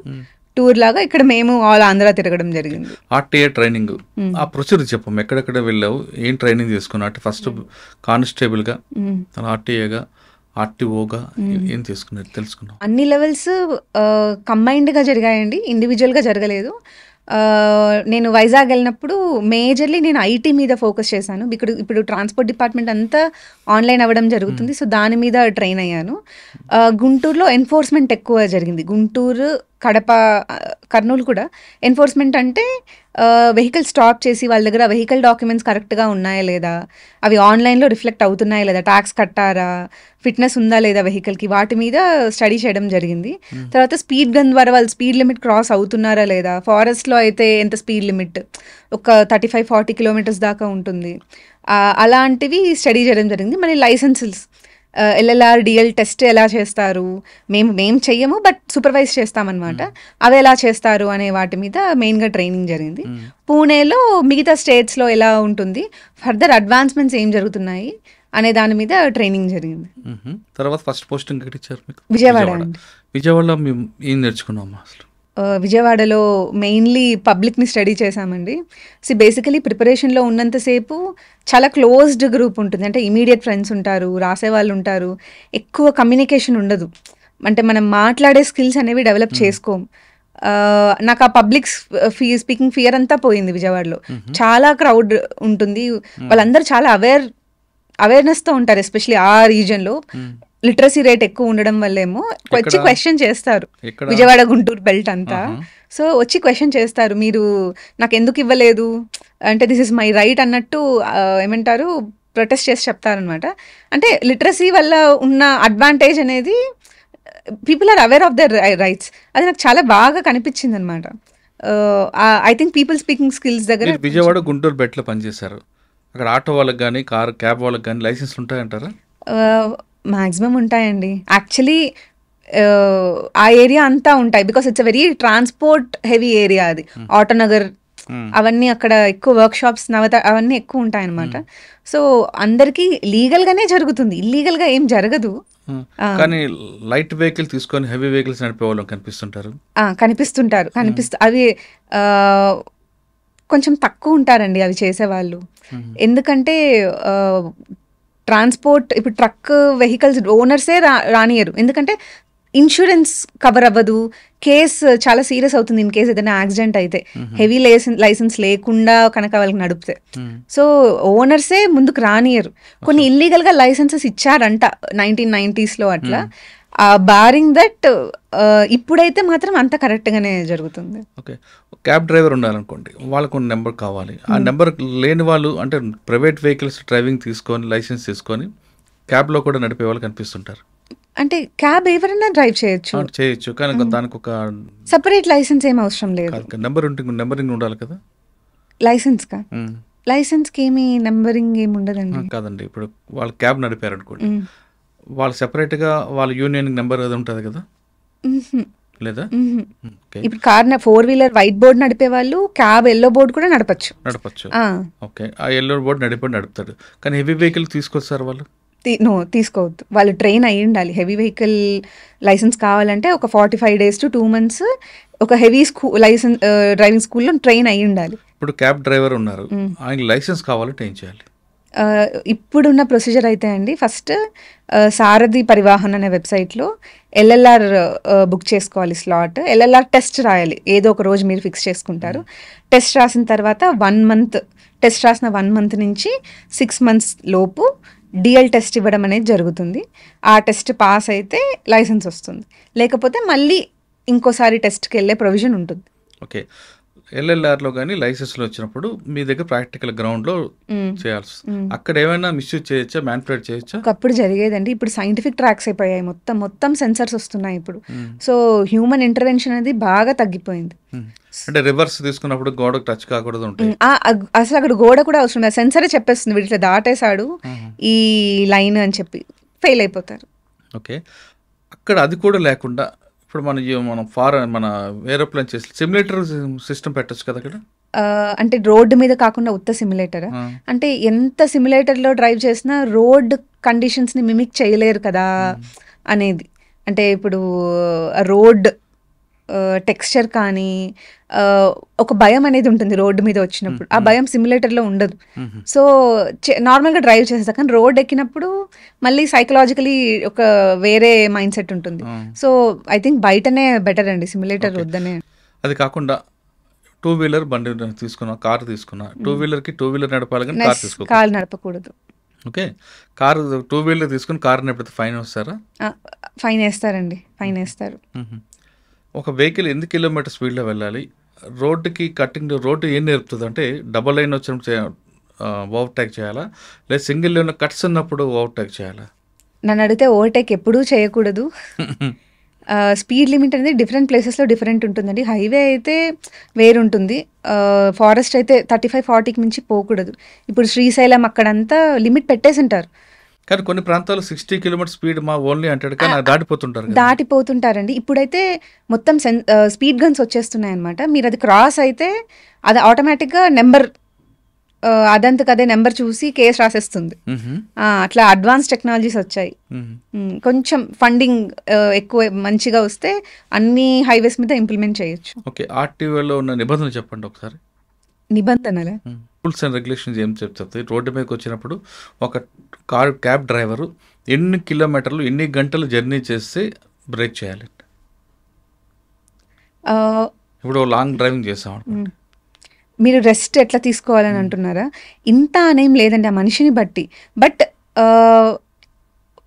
టూర్ లాగా ఇక్కడ మేము ఆల్ ఆంధ్ర తిరగడం జరిగింది. ఆర్టీఏ ట్రైనింగ్ ఆ ప్రొసీజర్ చెప్పము, ఎక్కడెక్కడ వెళ్ళావు, ఏం ట్రైనింగ్ తీసుకున్నావు? అంటే ఫస్ట్ కానిస్టేబుల్ గా, ఆర్టీఏగా, ఆర్టీఓగా ఏం తీసుకున్నారు తెలుసుకున్నాం? అన్ని లెవెల్స్ కంబైన్డ్ గా జరిగాయండి, ఇండివిజువల్ గా జరగలేదు. నేను వైజాగ్ వెళ్ళినప్పుడు మేజర్లీ నేను ఐటీ మీద ఫోకస్ చేశాను. ఇప్పుడు ట్రాన్స్పోర్ట్ డిపార్ట్మెంట్ అంతా ఆన్లైన్ అవ్వడం జరుగుతుంది. సో దాని మీద ట్రైన్ అయ్యాను. గుంటూరులో ఎన్ఫోర్స్మెంట్ ఎక్కువ జరిగింది. గుంటూరు, కడప, కర్నూలు కూడా ఎన్ఫోర్స్మెంట్ అంటే వెహికల్ స్టాప్ చేసి వాళ్ళ దగ్గర వెహికల్ డాక్యుమెంట్స్ కరెక్ట్గా ఉన్నాయా లేదా, అవి ఆన్లైన్లో రిఫ్లెక్ట్ అవుతున్నాయా లేదా, ట్యాక్స్ కట్టారా, ఫిట్నెస్ ఉందా లేదా వెహికల్కి, వాటి మీద స్టడీ చేయడం జరిగింది. తర్వాత స్పీడ్ గన్ ద్వారా వాళ్ళు స్పీడ్ లిమిట్ క్రాస్ అవుతున్నారా లేదా, ఫారెస్ట్లో అయితే ఎంత స్పీడ్ లిమిట్, ఒక 35-40 kilometers దాకా ఉంటుంది, అలాంటివి స్టడీ చేయడం జరిగింది. మళ్ళీ లైసెన్సెస్ ఎల్ఎల్ఆర్, డిఎల్ టెస్ట్ ఎలా చేస్తారు, మేము చెయ్యము బట్ సూపర్వైజ్ చేస్తామన్నమాట, అవి ఎలా చేస్తారు అనే వాటి మీద మెయిన్గా ట్రైనింగ్ జరిగింది. పూణేలో మిగతా స్టేట్స్లో ఎలా ఉంటుంది, ఫర్దర్ అడ్వాన్స్మెంట్స్ ఏం జరుగుతున్నాయి అనే దాని మీద ట్రైనింగ్ జరిగింది. తర్వాత ఫస్ట్ పోస్టింగ్ ఎక్కడ ఇచ్చారు మీకు? విజయవాడ. విజయవాడలో మేము ఏం నేర్చుకున్నాము అసలు? విజయవాడలో మెయిన్లీ పబ్లిక్ని స్టడీ చేశామండి. బేసికలీ ప్రిపరేషన్లో ఉన్నంతసేపు చాలా క్లోజ్డ్ గ్రూప్ ఉంటుంది. అంటే ఇమీడియట్ ఫ్రెండ్స్ ఉంటారు, రాసే వాళ్ళు ఉంటారు, ఎక్కువ కమ్యూనికేషన్ ఉండదు. అంటే మనం మాట్లాడే స్కిల్స్ అనేవి డెవలప్ చేసుకోం. నాకు ఆ పబ్లిక్ స్పీకింగ్ ఫియర్ అంతా పోయింది విజయవాడలో. చాలా క్రౌడ్ ఉంటుంది, వాళ్ళందరూ చాలా అవేర్నెస్తో ఉంటారు. ఎస్పెషలీ ఆ రీజన్లో లిటరసీ రేట్ ఎక్కువ ఉండడం వల్లేమో వచ్చి క్వశ్చన్ చేస్తారు. విజయవాడ గుంటూరు బెల్ట్ అంతా సో వచ్చి క్వశ్చన్ చేస్తారు, మీరు నాకు ఎందుకు ఇవ్వలేదు అంటే దిస్ ఇస్ మై రైట్ అన్నట్టు ఏమంటారు ప్రొటెస్ట్ చేసి చెప్తారనమాట. అంటే లిటరసీ వల్ల ఉన్న అడ్వాంటేజ్ అనేది people are aware of their rights. అది నాకు చాలా బాగా కనిపించింది అనమాట. I think people speaking skills దగ్గర మీరు విజయవాడ గుంటూరు బెట్లో పనిచేశారు. అక్కడ ఆటో వాళ్ళకి కానీ క్యాబ్ వాళ్ళకి కానీ లైసెన్స్ ఉంటాయంటారా? మ్యాక్సిమం ఉంటాయండి. యాక్చువల్లీ ఆ ఏరియా అంతా ఉంటాయి, because it's a very transport heavy area అది. ఆటోనగర్ అవన్నీ అక్కడ ఎక్కువ వర్క్ షాప్స్ అవన్నీ ఎక్కువ ఉంటాయి అనమాట. సో అందరికి లీగల్ గానే జరుగుతుంది, ఇల్లీగల్ గా ఏం జరగదు. కానీ లైట్ వెహికల్ తీసుకొని హెవీ వెహికల్స్ నడిపే వాళ్ళు కనిపిస్తుంటారు. అవి కొంచెం తక్కువ ఉంటారండి అవి చేసేవాళ్ళు. ఎందుకంటే ట్రాన్స్పోర్ట్ ఇప్పుడు ట్రక్ వెహికల్స్ ఓనర్సే రానియరు, ఎందుకంటే ఇన్సూరెన్స్ కవర్ అవ్వదు, కేసు చాలా సీరియస్ అవుతుంది ఇన్ కేసు ఏదైనా యాక్సిడెంట్ అయితే, హెవీ లైసెన్స్ లేకుండా కనుక వాళ్ళకి నడిపితే. సో ఓనర్సే ముందుకు రానియరు. కొన్ని ఇల్లీగల్ గా లైసెన్సెస్ ఇచ్చారంట 1990s లో అట్లా. బారింగ్ దట్ ఇప్పుడైతే మాత్రం అంత కరెక్ట్ గానే జరుగుతుంది. ఓకే, క్యాబ్ డ్రైవర్ ఉండాలనుకోండి, వాళ్ళకు నెంబర్ కావాలి. ఆ నెంబర్ లేని వాళ్ళు అంటే ప్రైవేట్ వెహికల్స్ డ్రైవింగ్ తీసుకొని లైసెన్స్ తీసుకొని క్యాబ్లో కూడా నడిపే వాళ్ళు కనిపిస్తుంటారు. అంటే క్యాబ్ ఎవరైనా డ్రైవ్ చేయొచ్చు, కానీ దానికి ఒక సెపరేట్ లైసెన్స్ ఏం అవసరం లేదు. నెంబరింగ్ ఉండాలి కదా లైసెన్స్ కా? లైసెన్స్ కి ఏమి నెంబరింగ్ ఏమి ఉండదండి. కాదండి, ఇప్పుడు వాళ్ళు క్యాబ్ నడిపారు అనుకోండి, వాళ్ళు సెపరేట్ గా వాళ్ళ యూనియన్ నెంబర్ అది ఉంటుంది కదా, లేదా? ఇప్పుడు కార్ 4-wheeler వైట్ బోర్డ్ నడిపే వాళ్ళు క్యాబ్ ఎల్లో బోర్డ్ కూడా నడపచ్చు. ఓకే, ఆ ఎల్లో బోర్డ్ నడుపుతాడు. కానీ హెవీ వెహికల్ తీసుకొస్తారు వాళ్ళు? తీసుకోవద్దు, వాళ్ళు ట్రైన్ అయ్యి ఉండాలి. హెవీ వెహికల్ లైసెన్స్ కావాలంటే ఒక 45 days to 2 months ఒక హెవీ లైసెన్స్ డ్రైవింగ్ స్కూల్లో ట్రైన్ అయ్యి ఉండాలి. ఇప్పుడు క్యాబ్ డ్రైవర్ ఉన్నారు, ఆయన లైసెన్స్ కావాలంటే ఏం చేయాలి? ఇప్పుడున్న ప్రొసీజర్ అయితే అండి, ఫస్ట్ సారథి పరివాహన్ అనే వెబ్సైట్లో LLR బుక్ చేసుకోవాలి స్లాట్. LLR టెస్ట్ రాయాలి, ఏదో ఒక రోజు మీరు ఫిక్స్ చేసుకుంటారు. టెస్ట్ రాసిన తర్వాత 1 month, టెస్ట్ రాసిన 1 month నుంచి 6 months లోపు డిఎల్ టెస్ట్ ఇవ్వడం అనేది జరుగుతుంది. ఆ టెస్ట్ పాస్ అయితే లైసెన్స్ వస్తుంది, లేకపోతే మళ్ళీ ఇంకోసారి టెస్ట్కి వెళ్ళే ప్రొవిజన్ ఉంటుంది. ఓకే, LLRలో కానీ లైసెన్స్లో వచ్చినప్పుడు మీ దగ్గర ప్రాక్టికల్ గ్రౌండ్లో చేయాల్సి, అక్కడ ఏమైనా మిస్యూజ్ చేయొచ్చా, మ్యానిపులేట్ చేయొచ్చా? ఒకప్పుడు జరిగేదండి, ఇప్పుడు సైంటిఫిక్ ట్రాక్స్ అయిపోయాయి, మొత్తం సెన్సర్స్ వస్తున్నాయి ఇప్పుడు. సో హ్యూమన్ ఇంటర్వెన్షన్ అనేది బాగా తగ్గిపోయింది. అంటే రివర్స్ తీసుకున్నప్పుడు గోడకు టచ్ కాకూడదు ఉంటాయి. అసలు అక్కడ గోడ కూడా అవసరం లేదు, సెన్సరే చెప్పేస్తుంది వీటి ఇట్లా దాటేశాడు ఈ లైన్ అని చెప్పి ఫెయిల్ అయిపోతారు. ఓకే, అక్కడ అది కూడా లేకుండా ఇప్పుడు మన ఏరోప్లేన్ చేసి సిమ్యులేటర్ సిస్టమ్ పెట్టచ్చు కదా అక్కడ? అంటే రోడ్డు మీద కాకుండా ఉత్త సిమ్యులేటరా? అంటే ఎంత సిమ్యులేటర్లో డ్రైవ్ చేసినా రోడ్ కండిషన్స్ని మిమిక్ చేయలేరు కదా అనేది. అంటే ఇప్పుడు రోడ్ టెక్స్చర్ కానీ ఒక భయం అనేది ఉంటుంది రోడ్డు మీద వచ్చినప్పుడు, ఆ భయం సిమ్యులేటర్లో ఉండదు. సో నార్మల్గా డ్రైవ్ చేసేదా, కానీ రోడ్ ఎక్కినప్పుడు మళ్ళీ సైకలాజికలీ ఒక వేరే మైండ్ సెట్ ఉంటుంది. సో ఐ థింక్ బయటనే బెటర్ అండి, సిమ్యులేటర్ వద్దనే. అది కాకుండా 2-wheeler బండి తీసుకున్నా, కార్ తీసుకున్నా, 2-wheelerకి 2-wheeler నడపాలి కానీ కార్ నడపకూడదు. ఓకే, కారు 2-wheeler తీసుకుని కార్ నడిపితే ఫైన్ వస్తారా? ఫైన్ వేస్తారండి, ఫైన్ వేస్తారు. ఒక వెహికల్ ఎన్ని కిలోమీటర్ స్పీడ్లో వెళ్ళాలి, రోడ్డుకి కట్టింగ్ రోడ్డు ఏం నేర్పుతుంది అంటే డబల్ లైన్ వచ్చినప్పుడు ఓవర్టేక్ చేయాలా, లేదా సింగిల్ లైన్ కట్స్ ఉన్నప్పుడు ఓవర్టేక్ చేయాలా? నన్ను అడిగితే ఓవర్టేక్ ఎప్పుడూ చేయకూడదు. స్పీడ్ లిమిట్ అనేది డిఫరెంట్ ప్లేసెస్లో డిఫరెంట్ ఉంటుందండి. హైవే అయితే వేరుంటుంది, ఫారెస్ట్ అయితే 35-40కి మించి పోకూడదు. ఇప్పుడు శ్రీశైలం అక్కడంతా లిమిట్ పెట్టేసి ఉంటారు, కానీ కొన్ని ప్రాంతాల్లో 60 km స్పీడ్ మా ఓన్లీ అంటాడు, కానీ దాటిపోతుంటారండి. ఇప్పుడైతే మొత్తం స్పీడ్ గన్స్ వచ్చేస్తున్నాయి అనమాట. మీరు అది క్రాస్ అయితే అది ఆటోమేటిక్గా నెంబర్ అదంతకు అదే నెంబర్ చూసి కేసు రాసేస్తుంది. అట్లా అడ్వాన్స్ టెక్నాలజీస్ వచ్చాయి. కొంచెం ఫండింగ్ ఎక్కువ మంచిగా వస్తే అన్ని హైవేస్ మీద ఇంప్లిమెంట్ చేయొచ్చు. ఓకే, ఆర్టీఓలో ఉన్న నిబంధనలు చెప్పండి ఒకసారి. నిబంధనలే, రూల్స్ అండ్ రెగ్యులేషన్స్ ఏం చెప్తాయి? రోడ్డు మీదకి వచ్చినప్పుడు ఒక క్యాబ్ డ్రైవరు ఎన్ని కిలోమీటర్లు ఎన్ని గంటలు జర్నీ చేస్తే బ్రేక్ చేయాలి? ఇప్పుడు లాంగ్ డ్రైవింగ్ చేస్తాం, మీరు రెస్ట్ ఎట్లా తీసుకోవాలని అంటున్నారా? ఇంత అనేం లేదండి, ఆ మనిషిని బట్టి. బట్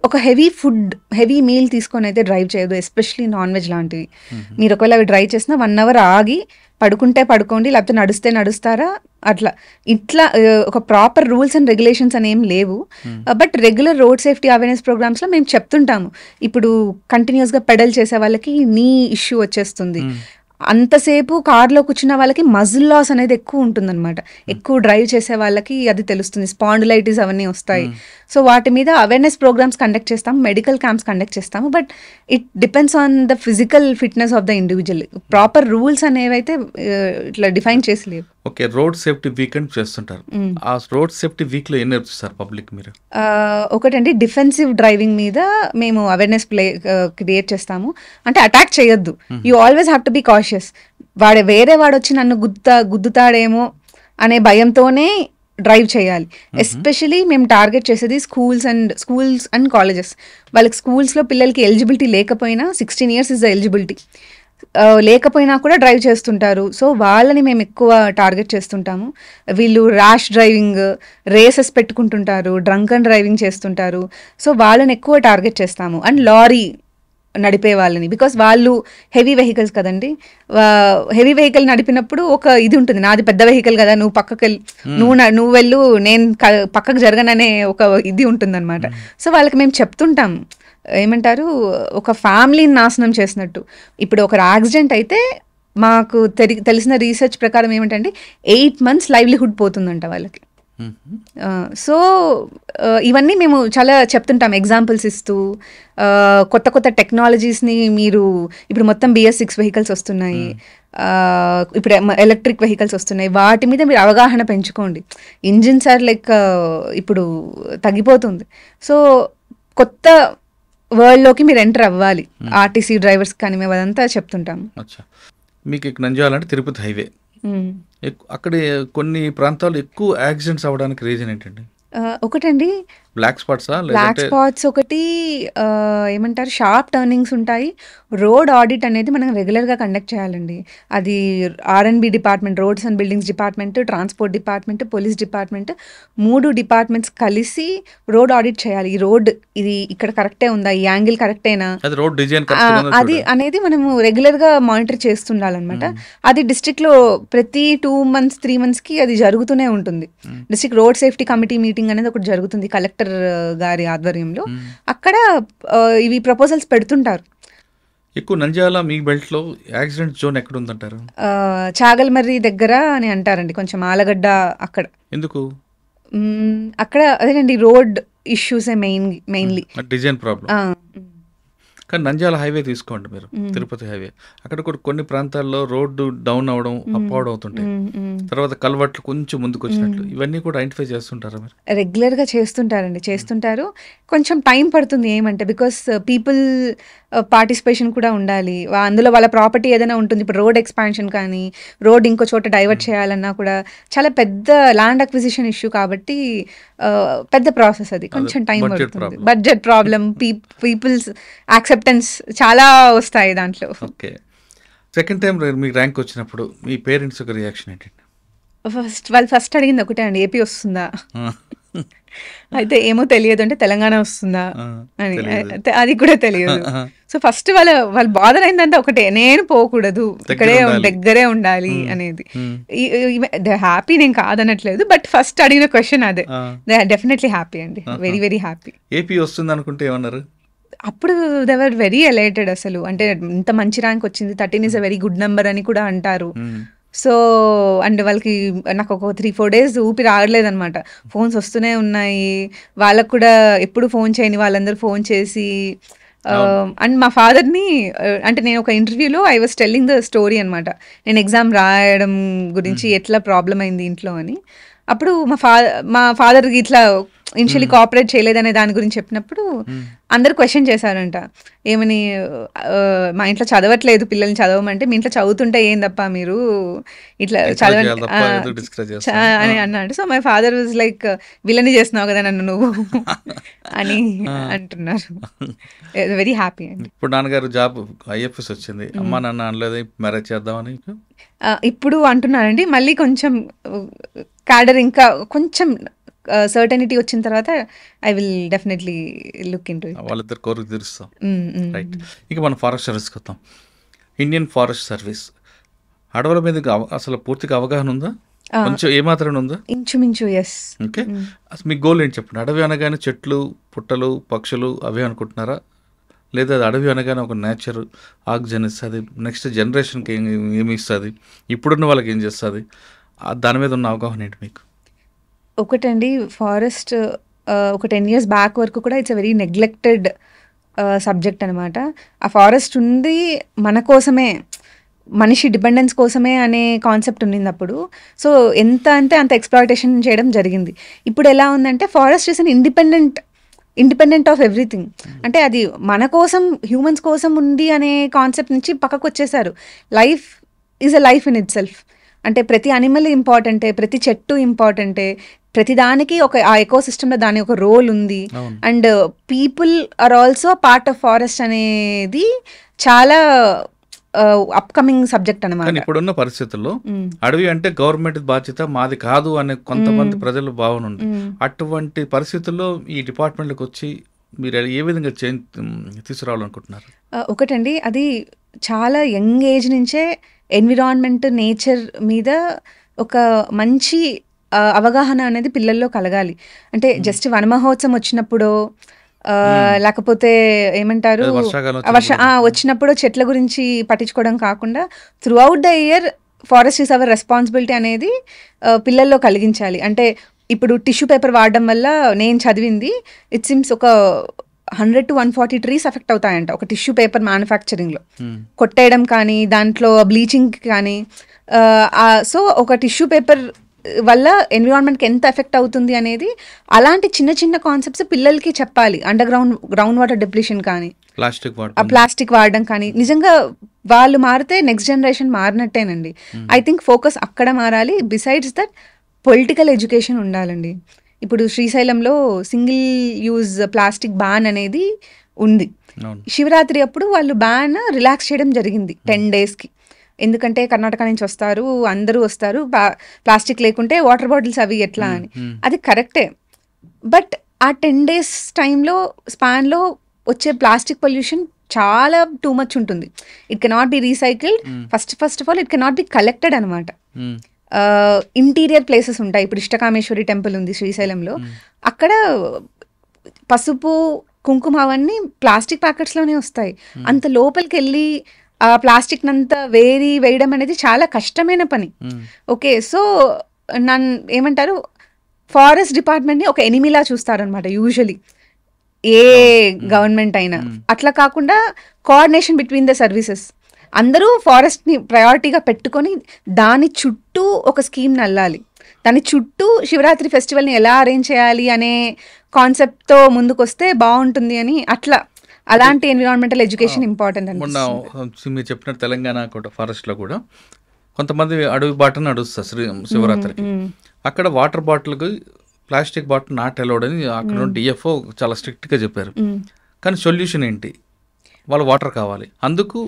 ఒక హెవీ మీల్ తీసుకొని అయితే డ్రైవ్ చేయదు, ఎస్పెషలీ నాన్ వెజ్ లాంటివి. మీరు ఒకవేళ అవి డ్రైవ్ చేసినా 1 hour ఆగి పడుకుంటే పడుకోండి, లేకపోతే నడిస్తే నడుస్తారా, ఇట్లా ఒక ప్రాపర్ రూల్స్ అండ్ రెగ్యులేషన్స్ అనేం లేవు. But regular road safety awareness ప్రోగ్రామ్స్లో మేము చెప్తుంటాము, ఇప్పుడు కంటిన్యూస్గా పెడల్ చేసే వాళ్ళకి నీ ఇష్యూ వచ్చేస్తుంది, అంతసేపు కార్లో కూర్చున్న వాళ్ళకి మజిల్ లాస్ అనేది ఎక్కువ ఉంటుందన్నమాట. ఎక్కువ డ్రైవ్ చేసే వాళ్ళకి అది తెలుస్తుంది, స్పాండిలైటిస్ అవన్నీ వస్తాయి. సో వాటి మీద అవేర్నెస్ ప్రోగ్రామ్స్ కండక్ట్ చేస్తాము, మెడికల్ క్యాంప్స్ కండక్ట్ చేస్తాము. But it depends on the physical fitness of the individual. Proper rules అనేవి అయితే ఇట్లా డిఫైన్ చేసి లేవు. ఓకే, రోడ్ సేఫ్టీ వీకెండ్ చేస్తుంటారు. ఆ రోడ్ సేఫ్టీ వీక్లో ఏం నేర్పిస్తారు పబ్లిక్ మీరు? ఒకటండి, డిఫెన్సివ్ డ్రైవింగ్ మీద మేము అవేర్నెస్ క్రియేట్ చేస్తాము. అంటే అటాక్ చేయొద్దు, you always have to be cautious. వేరే వాడు వచ్చి నన్ను గుద్దుతాడేమో అనే భయంతోనే డ్రైవ్ చేయాలి. ఎస్పెషలీ మేము టార్గెట్ చేసేది స్కూల్స్ అండ్ కాలేజెస్. వాళ్ళకి స్కూల్స్లో పిల్లలకి ఎలిజిబిలిటీ లేకపోయినా, 16 years ఇస్ ద ఎలిజిబిలిటీ, లేకపోయినా కూడా డ్రైవ్ చేస్తుంటారు. సో వాళ్ళని మేము ఎక్కువ టార్గెట్ చేస్తుంటాము. వీళ్ళు ర్యాష్ డ్రైవింగ్, రేసెస్ పెట్టుకుంటుంటారు, డ్రంకన్ డ్రైవింగ్ చేస్తుంటారు. సో వాళ్ళని ఎక్కువ టార్గెట్ చేస్తాము. అండ్ లారీ నడిపే వాళ్ళని, బికాస్ వాళ్ళు హెవీ వెహికల్స్ కదండి. హెవీ వెహికల్ నడిపినప్పుడు ఒక ఇది ఉంటుంది, నాది పెద్ద వెహికల్ కదా, నువ్వు పక్కకి నువ్వు వెళ్ళు, నేను పక్కకు జరగననే ఒక ఇది ఉంటుందన్నమాట. సో వాళ్ళకి మేము చెప్తుంటాం, ఏమంటారు, ఒక ఫ్యామిలీని నాశనం చేసినట్టు. ఇప్పుడు ఒక యాక్సిడెంట్ అయితే మాకు తెలిసిన రీసెర్చ్ ప్రకారం ఏమిటంటే 8 months లైవ్లీహుడ్ పోతుందంట వాళ్ళకి. సో ఇవన్నీ మేము చాలా చెప్తుంటాం, ఎగ్జాంపుల్స్ ఇస్తూ. కొత్త కొత్త టెక్నాలజీస్ని మీరు ఇప్పుడు మొత్తం BS6 వెహికల్స్ వస్తున్నాయి, ఇప్పుడు ఎలక్ట్రిక్ వెహికల్స్ వస్తున్నాయి, వాటి మీద మీరు అవగాహన పెంచుకోండి. ఇంజిన్స్ ఆర్ లైక్ ఇప్పుడు తగ్గిపోతుంది. సో కొత్త వరల్డ్లోకి మీరు ఎంటర్ అవ్వాలి. ఆర్టీసీ డ్రైవర్స్ కానీ మేము అదంతా చెప్తుంటాము. మీకు ఇక్కడ నంద్యాల అంటే తిరుపతి హైవే, అక్కడ కొన్ని ప్రాంతాలు ఎక్కువ యాక్సిడెంట్స్ అవ్వడానికి రీజన్ ఏంటండి? ఒకటండి, బ్లాక్ స్పాట్స్ ఒకటి, ఏమంటారు, షార్ప్ టర్నింగ్స్ ఉంటాయి. రోడ్ ఆడిట్ అనేది మనం రెగ్యులర్గా కండక్ట్ చేయాలండి. అది R&B department, roads and buildings department, transport department, police department, 3 departments కలిసి రోడ్ ఆడిట్ చేయాలి. ఈ రోడ్ ఇది ఇక్కడ కరెక్టే ఉందా, ఈ యాంగిల్ కరెక్టేనా, అది అనేది మనము రెగ్యులర్గా మానిటర్ చేస్తుండాలన్నమాట. అది డిస్ట్రిక్ట్లో ప్రతి 2 months 3 monthsకి అది జరుగుతూనే ఉంటుంది. District road safety committee meeting అనేది ఒకటి జరుగుతుంది కలెక్టర్ గారి ఆధ్వర్యంలో. అక్కడ ఇవి ప్రపోజల్స్ పెడుతుంటారు. ఎక్కువ నంద్యాల మీ బెల్ట్ లో యాక్సిడెంట్ జోన్ ఎక్కడ ఉందంటారు? చాగల్మర్రి దగ్గర అని అంటారండి, కొంచెం ఆలగడ్డ అక్కడ. ఎందుకు? అక్కడ అదేనండి, రోడ్ ఇష్యూసే మెయిన్లీ, డిజైన్ ప్రాబ్లం. కానీ నంద్యాల హైవే తీసుకోండి మీరు, తిరుపతి హైవే, అక్కడ కూడా కొన్ని ప్రాంతాల్లో రోడ్డు డౌన్ అవడం, అప్ అవడం అవుతుంటాయి. తర్వాత కల్వర్ట్లు కొంచెం ముందుకు వచ్చినట్లు, ఇవన్నీ కూడా ఐడెంటిఫై చేస్తుంటారా మీరు? రెగ్యులర్గా చేస్తుంటారు. కొంచెం టైం పడుతుంది. ఏమంటే బికాస్ పీపుల్ పార్టిసిపేషన్ కూడా ఉండాలి. అందులో వాళ్ళ ప్రాపర్టీ ఏదైనా ఉంటుంది. ఇప్పుడు రోడ్ ఎక్స్పాన్షన్ కానీ, రోడ్ ఇంకో చోట డైవర్ట్ చేయాలన్నా కూడా చాలా పెద్ద ల్యాండ్ అక్విజిషన్ ఇష్యూ కాబట్టి పెద్ద ప్రాసెస్. అది కొంచెం టైం పడుతుంది. బడ్జెట్ ప్రాబ్లం, పీపుల్స్ యాక్సెప్టెన్స్ చాలా వస్తాయి దాంట్లో. ఓకే, సెకండ్ టైం మీకు ర్యాంక్ వచ్చినప్పుడు మీ పేరెంట్స్ ఒక రియాక్షన్ ఏంటండి? వాళ్ళు ఫస్ట్ అడిగింది ఒకటే అండి, ఏపీ వస్తుందా? అయితే ఏమో తెలియదు అంటే తెలంగాణ వస్తుందా అని, అది కూడా తెలియదు. సో ఫస్ట్ వాళ్ళ బాధ అయిందంటే ఒకటే, నేను పోకూడదు, ఇక్కడే దగ్గరే ఉండాలి అనేది. దే హ్యాపీ, నేను కాదనట్లేదు, బట్ ఫస్ట్ అడిగిన క్వశ్చన్ అదే. దే ఆర్ డెఫినెట్లీ హ్యాపీ అండి, వెరీ వెరీ హ్యాపీ. ఏపీ వస్తుంది అనుకుంటే ఏమన్నారు? అప్పుడు దే వర్ వెరీ ఎలైటెడ్. అసలు అంటే ఇంత మంచి ర్యాంక్ వచ్చింది, 13 is a very good number అని కూడా అంటారు. సో అండ్ వాళ్ళకి నాకు ఒక 3-4 days ఊపిరి ఆగలేదనమాట. ఫోన్స్ వస్తూనే ఉన్నాయి వాళ్ళకు కూడా, ఎప్పుడు ఫోన్ చేయని వాళ్ళందరూ ఫోన్ చేసి. అండ్ మా ఫాదర్ని, అంటే నేను ఒక ఇంటర్వ్యూలో I was telling the story అనమాట, నేను ఎగ్జామ్ రాయడం గురించి ఎట్లా ప్రాబ్లం అయింది ఇంట్లో అని. అప్పుడు మా ఫాదర్కి ఇట్లా ఇనిషియలీ కోఆపరేట్ చేయలేదనే దాని గురించి చెప్పినప్పుడు అందరు క్వశ్చన్ చేశారంట, ఏమని, మా ఇంట్లో చదవట్లేదు పిల్లల్ని చదవమంటే, మీ ఇంట్లో చదువుతుంటే ఏం తప్ప మీరు ఇట్లా చదవండి అని అన్నాడు. So my father was like, విలని చేస్తున్నావు కదా నన్ను నువ్వు అని అంటున్నారు. వెరీ హ్యాపీ అండి. ఇప్పుడు నాన్నగారు జాబ్ IFS వచ్చింది, అమ్మా నాన్న అనలేదు మ్యారేజ్ చేద్దామని? ఇప్పుడు అంటున్నారండి, మళ్ళీ కొంచెం క్యాడర్ ఇంకా కొంచెం సర్టనిటీ వచ్చిన తర్వాత I will definitely look into it. వాళ్ళిద్దరు కోరిక తీరుస్తాం. రైట్, ఇక మనం ఫారెస్ట్ సర్వీస్కి వస్తాం. ఇండియన్ ఫారెస్ట్ సర్వీస్ అడవుల మీద అసలు పూర్తిగా అవగాహన ఉందా? కొంచెం ఏమాత్రం ఉందా? ఇంచుమించు, ఎస్. ఓకే, అసలు మీ గోల్ ఏంటి చెప్పండి. అడవి అనగానే చెట్లు, పుట్టలు, పక్షులు అవే అనుకుంటున్నారా, లేదా అది అడవి అనగానే ఒక నేచర్ ఆక్సిజన్ ఇస్తుంది, నెక్స్ట్ జనరేషన్కి ఏమి ఇస్తుంది, ఇప్పుడున్న వాళ్ళకి ఏం చేస్తుంది, దాని మీద ఉన్న అవగాహన ఏంటి మీకు? ఒకటండి, ఫారెస్ట్ ఒక 10 years బ్యాక్ వరకు కూడా ఇట్స్ వెరీ నెగ్లెక్టెడ్ సబ్జెక్ట్ అనమాట. ఆ ఫారెస్ట్ ఉంది మన కోసమే, మనిషి డిపెండెన్స్ కోసమే అనే కాన్సెప్ట్ ఉండింది అప్పుడు. సో ఎంత అంటే అంత ఎక్స్ప్లాయిటేషన్ చేయడం జరిగింది. ఇప్పుడు ఎలా ఉందంటే forest is an independent of everything. అంటే అది మన కోసం, హ్యూమన్స్ కోసం ఉంది అనే కాన్సెప్ట్ నుంచి పక్కకు వచ్చేసారు. Life is a life in it self. అంటే ప్రతి అనిమల్ ఇంపార్టెంటే, ప్రతి చెట్టు ఇంపార్టెంటే, ప్రతి దానికి ఆ ఎకో సిస్టంలో దాని ఒక రోల్ ఉంది. And people are also part of forest అనేది చాలా అప్కమింగ్ సబ్జెక్ట్ అనమాట. ఇప్పుడున్న పరిస్థితుల్లో అడవి అంటే గవర్నమెంట్ బాధ్యత, మాది కాదు అనే కొంతమంది ప్రజలు భావన ఉంది. అటువంటి పరిస్థితుల్లో ఈ డిపార్ట్మెంట్కి వచ్చి మీరు ఏ విధంగా తీసుకురావాలనుకుంటున్నారు? ఒకటండి, అది చాలా యంగ్ ఏజ్ నుంచే ఎన్విరాన్మెంట్, నేచర్ మీద ఒక మంచి అవగాహన అనేది పిల్లల్లో కలగాలి. అంటే జస్ట్ వన మహోత్సవం వచ్చినప్పుడు, లేకపోతే ఏమంటారు వచ్చినప్పుడు చెట్ల గురించి పట్టించుకోవడం కాకుండా through out the year forest is our responsibility అనేది పిల్లల్లో కలిగించాలి. అంటే ఇప్పుడు టిష్యూ పేపర్ వాడడం వల్ల నేను చదివింది ఇట్ సిమ్స్ ఒక 100 to 140 ట్రీస్ ఎఫెక్ట్ అవుతాయంట ఒక టిష్యూ పేపర్ మ్యానుఫ్యాక్చరింగ్లో. కొట్టేయడం కానీ, దాంట్లో బ్లీచింగ్ కానీ. సో ఒక టిష్యూ పేపర్ వల్ల ఎన్విరాన్మెంట్కి ఎంత ఎఫెక్ట్ అవుతుంది అనేది, అలాంటి చిన్న చిన్న కాన్సెప్ట్స్ పిల్లలకి చెప్పాలి. గ్రౌండ్ వాటర్ డిప్లీషన్ కానీ, ప్లాస్టిక్ వాడడం కానీ. నిజంగా వాళ్ళు మారితే నెక్స్ట్ జనరేషన్ మారినట్టేనండి. ఐ థింక్ ఫోకస్ అక్కడ మారాలి. బిసైడ్స్ దట్ పొలిటికల్ ఎడ్యుకేషన్ ఉండాలండి. ఇప్పుడు శ్రీశైలంలో సింగిల్ యూజ్ ప్లాస్టిక్ బ్యాన్ అనేది ఉంది. శివరాత్రి అప్పుడు వాళ్ళు బ్యాన్ రిలాక్స్ చేయడం జరిగింది 10 daysకి. ఎందుకంటే కర్ణాటక నుంచి వస్తారు, అందరూ వస్తారు, ప్లాస్టిక్ లేకుంటే వాటర్ బాటిల్స్ అవి ఎట్లా అని. అది కరెక్టే. బట్ ఆ 10 days టైంలో స్పాన్లో వచ్చే ప్లాస్టిక్ పొల్యూషన్ చాలా టూ మచ్ ఉంటుంది. It cannot be recycled. First of all it cannot be collected అనమాట. ఇంటీరియర్ ప్లేసెస్ ఉంటాయి. ఇప్పుడు ఇష్టకామేశ్వరి టెంపుల్ ఉంది శ్రీశైలంలో. అక్కడ పసుపు, కుంకుమ అవన్నీ ప్లాస్టిక్ ప్యాకెట్స్లోనే వస్తాయి. అంత లోపలికి వెళ్ళి ఆ ప్లాస్టిక్ నంతా వేయడం అనేది చాలా కష్టమైన పని. ఓకే, సో ఏమంటారు, ఫారెస్ట్ డిపార్ట్మెంట్ని ఒక ఎనిమిలా చూస్తారనమాట యూజువలీ ఏ గవర్నమెంట్ అయినా. అట్లా కాకుండా కోఆర్డినేషన్ బిట్వీన్ ద సర్వీసెస్, అందరూ ఫారెస్ట్ని ప్రయారిటీగా పెట్టుకొని దాని చుట్టూ ఒక స్కీమ్ నల్లాలి. దాని చుట్టూ శివరాత్రి ఫెస్టివల్ని ఎలా అరేంజ్ చేయాలి అనే కాన్సెప్ట్తో ముందుకు వస్తే బాగుంటుంది అని. అట్లా అలాంటి ఎన్విరాన్మెంటల్ ఎడ్యుకేషన్ ఇంపార్టెంట్ అని. మొన్న మీరు చెప్పిన తెలంగాణ ఫారెస్ట్లో కూడా కొంతమంది అడవి బాటను నడుస్తారు శివరాత్రికి. అక్కడ వాటర్ బాటిల్కి ప్లాస్టిక్ బాటిల్ నాట్ అలౌడ్ అని అక్కడ డిఎఫ్ఓ చాలా స్ట్రిక్ట్గా చెప్పారు. కానీ సొల్యూషన్ ఏంటి? వాళ్ళు వాటర్ కావాలి. అందుకు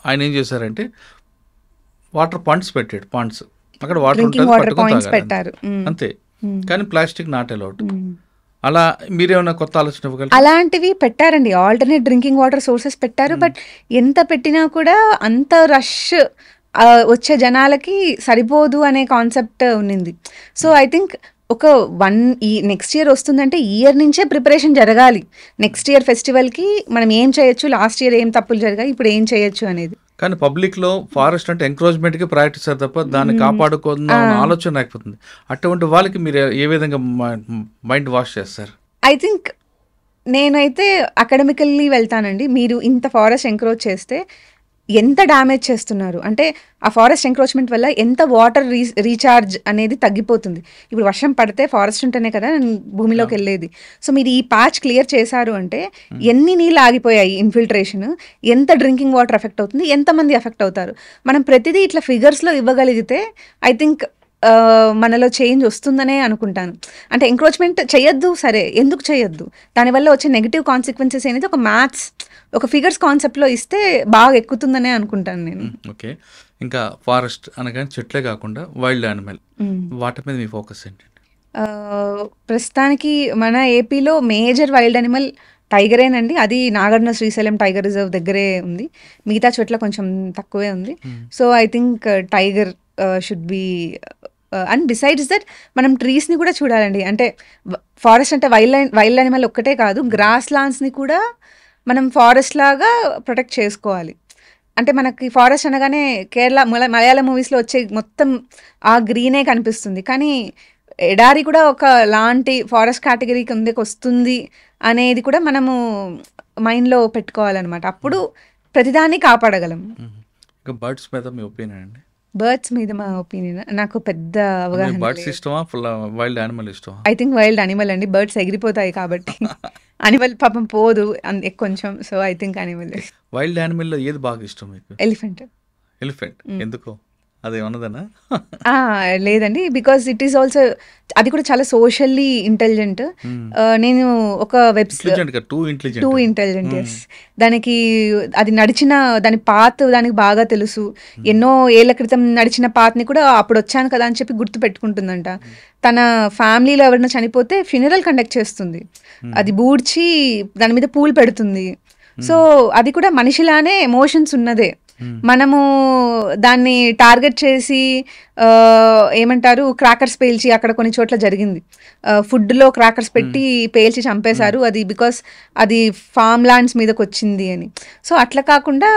ఆయన ఏం చేశారంటే వాటర్ పాయింట్స్ పెట్టాడు. పాయింట్స్ అక్కడ వాటర్ పెట్టారు అంతే. కానీ ప్లాస్టిక్ నాట్ అలౌడ్. అలా మీరేమన్నా కొత్త ఆలోచన ఇవ్వగలరు? అలాంటివి పెట్టారండి, ఆల్టర్నేట్ డ్రింకింగ్ వాటర్ సోర్సెస్ పెట్టారు. బట్ ఎంత పెట్టినా కూడా అంత రష్ వచ్చే జనాలకి సరిపోదు అనే కాన్సెప్ట్ ఉన్నింది. సో ఐ థింక్ ఒక నెక్స్ట్ ఇయర్ వస్తుందంటే ఈ ఇయర్ నుంచే ప్రిపరేషన్ జరగాలి. నెక్స్ట్ ఇయర్ ఫెస్టివల్కి మనం ఏం చేయొచ్చు, లాస్ట్ ఇయర్ ఏం తప్పులు జరిగాయి, ఇప్పుడు ఏం చేయొచ్చు అనేది. కానీ పబ్లిక్లో ఫారెస్ట్ అంటే ఎంకరేజ్మెంట్కి ప్రయారిటీ ఇస్తారు తప్ప దాన్ని కాపాడుకుందాం ఆలోచన లేకపోతుంది. అటువంటి వాళ్ళకి మీరు ఏ విధంగా మైండ్ వాష్ చేస్తారు? ఐ థింక్ నేనైతే అకాడమికల్లీ వెళ్తానండి. మీరు ఇంత ఫారెస్ట్ ఎంకరేజ్ చేస్తే ఎంత డ్యామేజ్ చేస్తున్నారు అంటే, ఆ ఫారెస్ట్ ఎంక్రోచ్మెంట్ వల్ల ఎంత వాటర్ రీఛార్జ్ అనేది తగ్గిపోతుంది. ఇప్పుడు వర్షం పడితే ఫారెస్ట్ ఉంటేనే కదా భూమిలోకి వెళ్ళేది. సో మీరు ఈ ప్యాచ్ క్లియర్ చేశారు అంటే ఎన్ని నీళ్ళు ఆగిపోయాయి, ఇన్ఫిల్ట్రేషన్, ఎంత డ్రింకింగ్ వాటర్ ఎఫెక్ట్ అవుతుంది, ఎంతమంది ఎఫెక్ట్ అవుతారు. మనం ప్రతిదీ ఇట్లా ఫిగర్స్లో ఇవ్వగలిగితే ఐ థింక్ మనలో చేంజ్ వస్తుందనే అనుకుంటాను. అంటే ఎంక్రోచ్మెంట్ చేయొద్దు, సరే, ఎందుకు చేయొద్దు, దానివల్ల వచ్చే నెగిటివ్ కాన్సిక్వెన్సెస్ అనేది ఒక మ్యాథ్స్, ఒక ఫిగర్స్ కాన్సెప్ట్లో ఇస్తే బాగా ఎక్కుతుందనే అనుకుంటాను నేను. ఓకే, ఇంకా ఫారెస్ట్ అనగానే చెట్లే కాకుండా వైల్డ్ యానిమల్, వాటి మీద మీ ఫోకస్ ఏంటండి? ప్రస్తుతానికి మన ఏపీలో మేజర్ వైల్డ్ యానిమల్ టైగరేనండి. అది నాగార్జున శ్రీశైలం టైగర్ రిజర్వ్ దగ్గరే ఉంది, మిగతా చోట్ల కొంచెం తక్కువే ఉంది. So I think tiger should be. And besides that మనం ట్రీస్ని కూడా చూడాలండి. అంటే ఫారెస్ట్ అంటే వైల్డ్ యానిమల్ ఒక్కటే కాదు, గ్రాస్ ల్యాండ్స్ని కూడా మనం ఫారెస్ట్ లాగా ప్రొటెక్ట్ చేసుకోవాలి. అంటే మనకి ఫారెస్ట్ అనగానే కేరళ మలయాళం మూవీస్లో వచ్చే మొత్తం ఆ గ్రీనే కనిపిస్తుంది, కానీ ఎడారి కూడా ఒక లాంటి ఫారెస్ట్ కేటగిరీ కిందకి వస్తుంది అనేది కూడా మనము మైండ్లో పెట్టుకోవాలన్నమాట. అప్పుడు ప్రతిదాన్ని కాపాడగలం. ఇంకా బర్డ్స్ మీద మీ ఒపీనియన్ అండి? బర్డ్స్ మీద మా ఒపీనియన్, నాకు పెద్ద అవగాహన బర్డ్స్ ఇష్టమా, వైల్డ్ యానిమల్ ఇష్టమా? ఐ థింక్ వైల్డ్ అనిమల్ అండి. బర్డ్స్ ఎగిరిపోతాయి కాబట్టి అనిమల్ పాపం పోదు కొంచెం. So I think animal. Wild యానిమల్లో ఏది బాగా ఇష్టం మీకు? ఎలిఫెంట్. ఎలిఫెంట్ ఎందుకో అదేమన్నదనా? లేదండి, బికాస్ ఇట్ ఈస్ ఆల్సో, అది కూడా చాలా సోషల్లీ ఇంటెలిజెంట్. నేను ఒక టూ ఇంటెలిజెంట్ ఎస్. దానికి అది నడిచిన దాని పాత్ దానికి బాగా తెలుసు. ఎన్నో ఏళ్ల క్రితం నడిచిన పాత్ని కూడా అప్పుడు వచ్చాను కదా అని చెప్పి గుర్తు పెట్టుకుంటుందంట. తన ఫ్యామిలీలో ఎవరైనా చనిపోతే ఫ్యూనరల్ కండక్ట్ చేస్తుంది, అది బూడ్చి దాని మీద పూలు పెడుతుంది. సో అది కూడా మనిషిలానే ఎమోషన్స్ ఉన్నదే. మనము దాన్ని టార్గెట్ చేసి ఏమంటారు క్రాకర్స్ పేల్చి, అక్కడ కొన్ని చోట్ల జరిగింది, ఫుడ్లో క్రాకర్స్ పెట్టి పేల్చి చంపేశారు, అది బికాస్ అది ఫామ్ ల్యాండ్స్ మీదకి వచ్చింది అని. సో అట్లా కాకుండా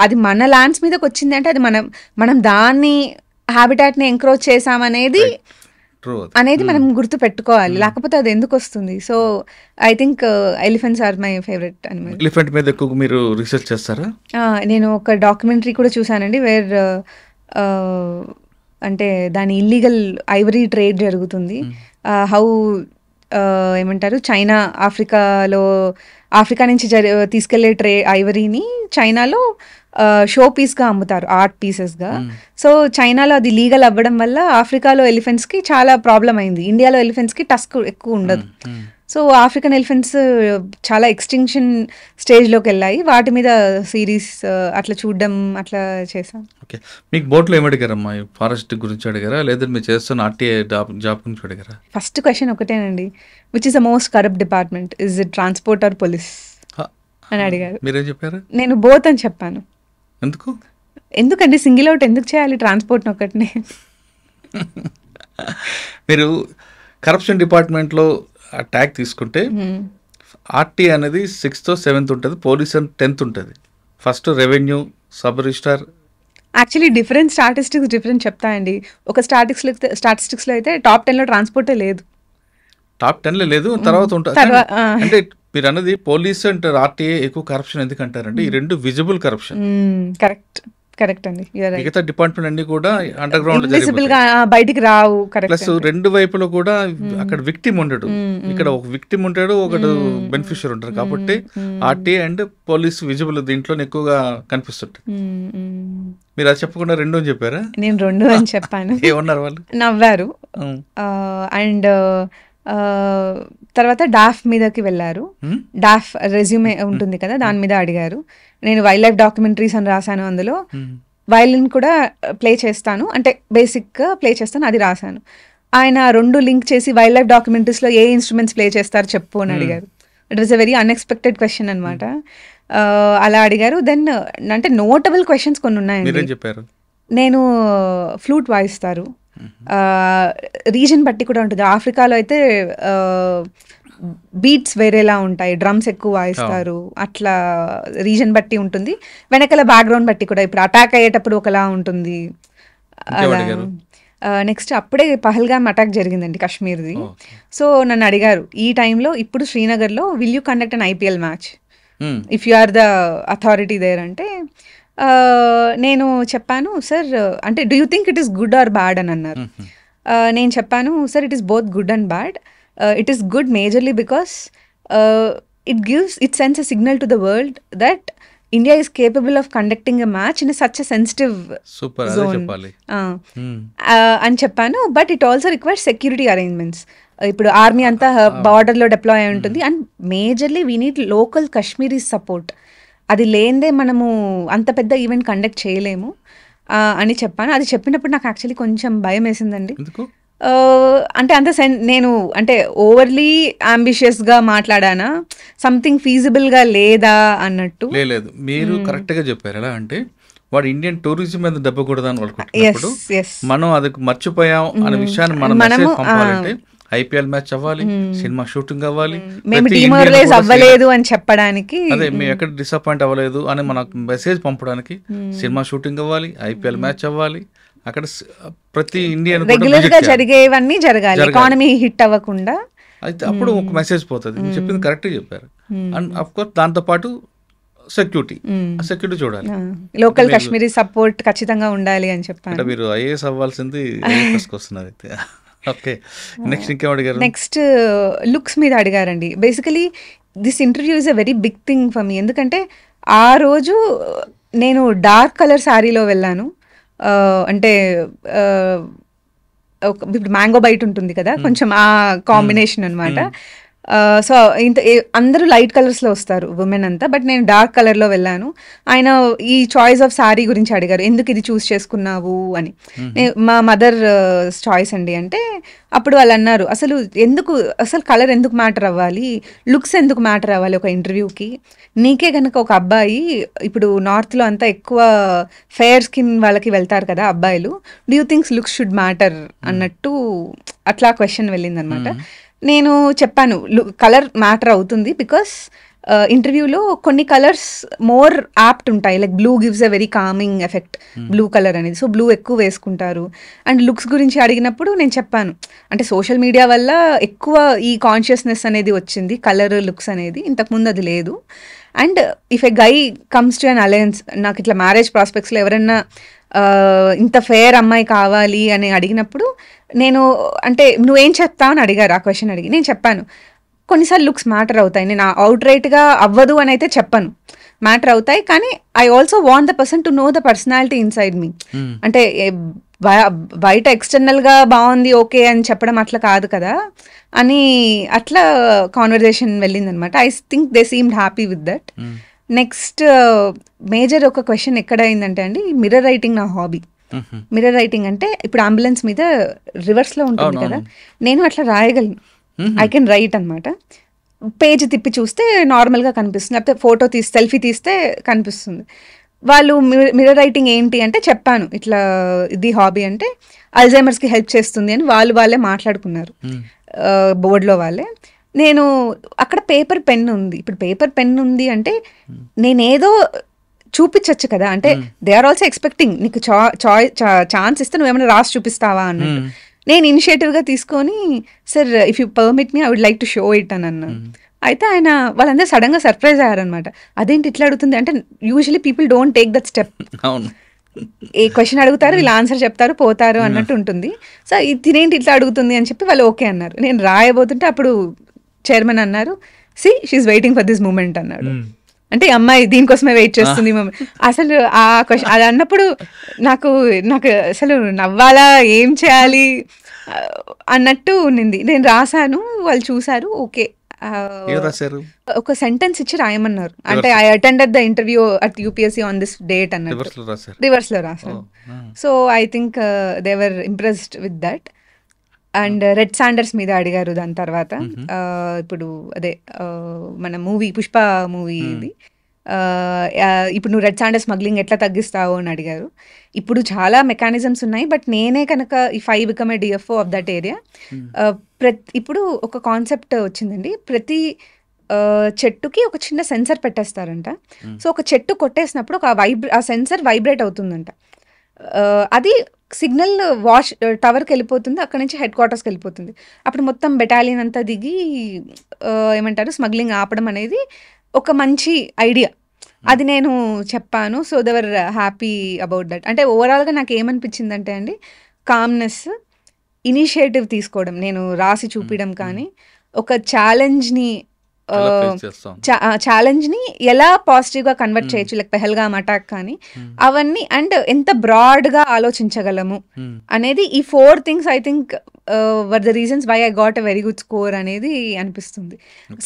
అది మన ల్యాండ్స్ మీదకి వచ్చింది అంటే అది మనం దాన్ని హ్యాబిటాట్ని ఎంకరేజ్ చేసామనేది మనం గుర్తు పెట్టుకోవాలి, లేకపోతే అది ఎందుకు వస్తుంది. So I think elephants are my favourite animal. Elephant మీద ఎక్కువ మీరు రీసెర్చ్ చేస్తారా? నేను ఒక డాక్యుమెంటరీ కూడా చూసానండి, వేర్ అంటే దాని ఇల్లీగల్ ఐవరీ ట్రేడ్ జరుగుతుంది. హౌ ఏమంటారు, చైనా ఆఫ్రికా నుంచి తీసుకెళ్లే ఐవరీని చైనాలో షో పీస్గా అమ్ముతారు, ఆర్ట్ పీసెస్గా. సో చైనాలో అది లీగల్ అవ్వడం వల్ల ఆఫ్రికాలో ఎలిఫెంట్స్కి చాలా ప్రాబ్లం అయింది. ఇండియాలో ఎలిఫెంట్స్కి టస్క్ ఎక్కువ ఉండదు. సో ఆఫ్రికన్ ఎలిఫెంట్స్ చాలా ఎక్స్టింక్షన్ స్టేజ్లోకి వెళ్ళాయి. వాటి మీద సిరీస్ అట్లా చూడడం అట్లా చేసాం. ఓకే, మీకు బోట్లో ఏమి అడిగారమ్మా? ఫారెస్ట్ గురించి అడిగారా, లేదా మీరు చేస్తున్న ఆర్టీఐ జాబ్ గురించి అడిగారా? ఫస్ట్ క్వశ్చన్ ఒకటేనండి, which is the most corrupt department, is it transport are police అని అడిగారు. మీరేం చెప్పారు? నేను బోత్ అని చెప్పాను. ఎందుకండి సింగిల్ అవుట్ ఎందుకు చేయాలి ట్రాన్స్పోర్ట్ ఒకటినే? మీరు కరప్షన్ డిపార్ట్మెంట్లో ట్యాగ్ తీసుకుంటే ఆర్టీ అనేది 6th or 7th ఉంటుంది, పోలీస్ అని 10th ఉంటుంది, first revenue, sub registrar. Actually different different చెప్తాయండి. ఒక స్టాటిస్టిక్స్లో అయితే టాప్ 10లో ట్రాన్స్పోర్టే లేదు. టాప్ 10లో లేదు, తర్వాత ఉంటుంది. అంటే మీరు అన్నది పోలీస్ అండ్ ఆర్టీఏ ఎక్కువ కరప్షన్ ఎందుకు అంటారంటే ఈ రెండు విజిబుల్ కరప్షన్. కరెక్ట్ అండి. మిగతా డిపార్ట్మెంట్ అన్ని కూడా అండర్ గ్రౌండ్ బయటికి రావు. ప్లస్ రెండు వైపులో కూడా అక్కడ విక్టిమ్ ఉండడు, ఇక్కడ ఒక విక్టిమ్ ఉంటాడు, ఒకడు బెనిఫిషియర్ ఉంటారు. కాబట్టి ఆర్టీఏ అండ్ పోలీస్ విజిబుల్ దీంట్లో ఎక్కువగా కనిపిస్తుంటాయి. మీరు అది చెప్పకుండా రెండు అని చెప్పారా? నేను రెండు అని చెప్పాను. ఏమన్నారు వాళ్ళు? నవ్వారు. అండ్ తర్వాత డాఫ్ మీదకి వెళ్ళారు. డాఫ్ రెజ్యూమే ఉంటుంది కదా, దాని మీద అడిగారు. నేను వైల్డ్ లైఫ్ డాక్యుమెంటరీస్ అని రాశాను, అందులో వయలిన్ కూడా ప్లే చేస్తాను, అంటే బేసిక్గా ప్లే చేస్తాను, అది రాశాను. ఆయన రెండు లింక్ చేసి వైల్డ్ లైఫ్ డాక్యుమెంటరీస్లో ఏ ఇన్స్ట్రుమెంట్స్ ప్లే చేస్తారు చెప్పు అని అడిగారు. It was a very unexpected question అనమాట. అలా అడిగారు. దెన్ అంటే నోటబుల్ క్వశ్చన్స్ కొన్ని ఉన్నాయండి. నేను ఫ్లూట్ వాయిస్తారు, రీజన్ బట్టి కూడా ఉంటుంది. ఆఫ్రికాలో అయితే బీట్స్ వేరేలా ఉంటాయి, డ్రమ్స్ ఎక్కువ వాయిస్తారు, అట్లా రీజన్ బట్టి ఉంటుంది. వెనకాల బ్యాక్గ్రౌండ్ బట్టి కూడా, ఇప్పుడు అటాక్ అయ్యేటప్పుడు ఒకలా ఉంటుంది. అలా నెక్స్ట్ అప్పుడే పహల్గామ్ అటాక్ జరిగిందండి కాశ్మీర్ది. సో నన్ను అడిగారు ఈ టైంలో, ఇప్పుడు శ్రీనగర్లో will you conduct an IPL match if you are the authority there అంటే నేను చెప్పాను సార్, అంటే do you think it is good or bad అని అన్నారు. నేను చెప్పాను sir it is both good and bad. It is good majorly because it sends a signal to the world that India is capable of conducting a match in such a sensitive zone. అని చెప్పాను. But it also requires security arrangements. ఇప్పుడు ఆర్మీ అంతా బార్డర్లో డిప్లాయ్ అయి ఉంటుంది, and majorly we need local Kashmiri support. అది లేనిదే మనము అంత పెద్ద ఈవెంట్ కండక్ట్ చేయలేము అని చెప్పాను. అది చెప్పినప్పుడు నాకు యాక్చువల్లీ కొంచెం భయం వేసిందండి. అంటే నేను అంటే ఓవర్లీ అంబిషియస్గా మాట్లాడానా, సంథింగ్ ఫీజిబుల్గా లేదా అన్నట్టు. లేదు, మీరు కరెక్ట్గా చెప్పారు. ఎలా అంటే వాడు ఇండియన్ టూరిజం మీద దెబ్బకూడదని అనుకుంటున్నప్పుడు మనం అది మర్చిపోయాం అనే విషయాన్ని మనం పంపాలంటే ఐపీఎల్ మ్యాచ్ అవ్వాలి, సినిమా షూటింగ్ అవ్వాలి, మేము ప్రతి డిమోరలైజ్ Indian కూడా అవ్వలేదు అని చెప్పడానికి. అదే మేము ఎక్కడ డిసప్పాయింట్ అవ్వలేదు అని మనకు మెసేజ్ పంపడానికి సినిమా షూటింగ్ అవ్వాలి, ఐపీఎల్ మ్యాచ్ అవ్వాలి, అక్కడ ప్రతి ఇండియన్ రెగ్యులర్ గా జరిగేవన్నీ జరగాలి, ఎకానమీ హిట్ అవ్వకుండా. అయితే అప్పుడు ఒక మెసేజ్ పోతుంది. మీరు చెప్పింది కరెక్ట్ చెప్పారు. అండ్ అఫ్ కోర్స్ దాంతో పాటు సెక్యూరిటీ చూడాలి, లోకల్ కాశ్మీరీ సపోర్ట్ ఖచ్చితంగా ఉండాలి అని చెప్పాను. అంటే మీరు ఐఏఎస్ అవ్వాల్సింది ఐఏఎస్కి వస్తున్నారు అయితే. ఓకే, నెక్స్ట్ ఇంకేం అడిగారు? నెక్స్ట్ లుక్స్ మీద అడిగారండి. Basically this interview is a very big thing for me. ఎందుకంటే ఆ రోజు నేను డార్క్ కలర్ శారీలో వెళ్ళాను. అంటే ఇప్పుడు మ్యాంగో బైట్ ఉంటుంది కదా, కొంచెం ఆ కాంబినేషన్ అనమాట. సో అందరూ లైట్ కలర్స్లో వస్తారు ఉమెన్ అంతా, బట్ నేను డార్క్ కలర్లో వెళ్ళాను. ఆయన ఈ చాయిస్ ఆఫ్ శారీ గురించి అడిగారు, ఎందుకు ఇది చూస్ చేసుకున్నావు అని. మా మదర్ చాయిస్ అండి అంటే అప్పుడు వాళ్ళు అన్నారు, అసలు కలర్ ఎందుకు మ్యాటర్ అవ్వాలి, లుక్స్ ఎందుకు మ్యాటర్ అవ్వాలి ఒక ఇంటర్వ్యూకి. నీకే కనుక ఒక అబ్బాయి, ఇప్పుడు నార్త్లో అంతా ఎక్కువ ఫెయిర్ స్కిన్ వాళ్ళకి వెళ్తారు కదా అబ్బాయిలు, do you thinks looks should matter అన్నట్టు అట్లా క్వశ్చన్ వెళ్ళిందనమాట. నేను చెప్పాను కలర్ మ్యాటర్ అవుతుంది, బికాస్ ఇంటర్వ్యూలో కొన్ని కలర్స్ మోర్ యాప్ట్ ఉంటాయి. Like blue gives a very coming effect, blue colour అనేది. సో బ్లూ ఎక్కువ వేసుకుంటారు. అండ్ లుక్స్ గురించి అడిగినప్పుడు నేను చెప్పాను, అంటే సోషల్ మీడియా వల్ల ఎక్కువ ఈ కాన్షియస్నెస్ అనేది వచ్చింది, కలర్ లుక్స్ అనేది, ఇంతకుముందు అది లేదు. And if a guy comes to an alliance, నాకు ఇట్లా మ్యారేజ్ ప్రాస్పెక్ట్స్లో ఎవరన్నా ఇంత ఫెయిర్ అమ్మాయి కావాలి అని అడిగినప్పుడు నేను, అంటే నువ్వేం చెప్తావు అని అడిగారు. ఆ క్వశ్చన్ అడిగి నేను చెప్పాను, కొన్నిసార్లు లుక్స్ మ్యాటర్ అవుతాయి, నేను అవుట్ రైట్గా అవ్వదు అని అయితే చెప్పను, మ్యాటర్ అవుతాయి, కానీ I also want the person to know the personality inside me. అంటే బయట ఎక్స్టర్నల్గా బాగుంది ఓకే అని చెప్పడం అట్లా కాదు కదా అని, అట్లా కాన్వర్జేషన్ వెళ్ళిందనమాట. I think they seemed happy with that. Next major ఒక క్వశ్చన్ ఎక్కడ అయిందంటే అండి, మిర్రర్ రైటింగ్ నా హాబీ. మిర్రర్ రైటింగ్ అంటే ఇప్పుడు అంబులెన్స్ మీద రివర్స్లో ఉంటుంది కదా, నేను అట్లా రాయగలను, ఐ కెన్ రైట్ అనమాట. పేజ్ తిప్పి చూస్తే నార్మల్గా కనిపిస్తుంది, లేకపోతే ఫోటో సెల్ఫీ తీస్తే కనిపిస్తుంది. వాళ్ళు మిర్రర్ రైటింగ్ ఏంటి అంటే చెప్పాను, ఇట్లా ఇది హాబీ అంటే అల్జైమర్స్కి హెల్ప్ చేస్తుంది అని వాళ్ళే మాట్లాడుకున్నారు బోర్డులో వాళ్ళే. నేను అక్కడ పేపర్ పెన్ ఉంది, ఇప్పుడు పేపర్ పెన్ ఉంది అంటే నేనేదో చూపించచ్చు కదా, అంటే దే ఆర్ ఆల్సో ఎక్స్పెక్టింగ్ నీకు ఛాన్స్ ఇస్తే నువ్వేమైనా రాసి చూపిస్తావా అన్నట్టు. నేను ఇనిషియేటివ్గా తీసుకొని, sir if you permit me I would like to show it అని అన్నాను. అయితే ఆయన వాళ్ళందరూ సడన్గా సర్ప్రైజ్ అయ్యారనమాట, అదేంటి ఇట్లా అడుగుతుంది అంటే, usually people don't take that step. A question అడుగుతారు, వీళ్ళు ఆన్సర్ చెప్తారు పోతారు అన్నట్టు ఉంటుంది. సో ఇదేంటి ఇట్లా అడుగుతుంది అని చెప్పి వాళ్ళు ఓకే అన్నారు. నేను రాయబోతుంటే అప్పుడు చైర్మన్ అన్నారు, see she is waiting for this moment అన్నాడు. అంటే అమ్మాయి దీనికోసమే వెయిట్ చేస్తుంది. అసలు ఆ క్వశ్చన్ అది అన్నప్పుడు నాకు అసలు నవ్వాలా ఏం చేయాలి అన్నట్టు ఉన్నింది. నేను రాశాను, వాళ్ళు చూసారు, ఓకే ఒక సెంటెన్స్ ఇచ్చి రాయమన్నారు. అంటే I attended the interview at UPSC on this date అన్నట్టు రివర్స్ లో రాశాను. So I think they were impressed with that. And red Sanders మీద అడిగారు దాని తర్వాత. ఇప్పుడు అదే మన మూవీ పుష్ప మూవీ ఇది, ఇప్పుడు నువ్వు రెడ్ శాండర్స్ స్మగ్లింగ్ ఎట్లా తగ్గిస్తావు అని అడిగారు. ఇప్పుడు చాలా మెకానిజమ్స్ ఉన్నాయి, బట్ నేనే కనుక if I become a DFO of that area, ఇప్పుడు ఒక కాన్సెప్ట్ వచ్చిందండి, ప్రతి చెట్టుకి ఒక చిన్న సెన్సర్ పెట్టేస్తారంట. సో ఒక చెట్టు కొట్టేసినప్పుడు ఆ సెన్సర్ వైబ్రేట్ అవుతుందంట. అది సిగ్నల్ టవర్కి వెళ్ళిపోతుంది, అక్కడ నుంచి హెడ్ క్వార్టర్స్కి వెళ్ళిపోతుంది. అప్పుడు మొత్తం బెటాలియన్ అంతా దిగి ఏమంటారు స్మగ్లింగ్ ఆపడం అనేది ఒక మంచి ఐడియా. అది నేను చెప్పాను. So they were happy about that. అంటే ఓవరాల్గా నాకు ఏమనిపించిందంటే అండి, కామ్నెస్, ఇనిషియేటివ్ తీసుకోవడం, నేను రాసి చూపించడం కానీ, ఒక ఛాలెంజ్ని ఎలా పాజిటివ్గా కన్వర్ట్ చేయొచ్చు, లైక్ పెహల్గామ్ అటాక్ కానీ అవన్నీ, అండ్ ఎంత బ్రాడ్గా ఆలోచించగలము అనేది, ఈ 4 things I think were the reasons why I got a very good score అనేది అనిపిస్తుంది.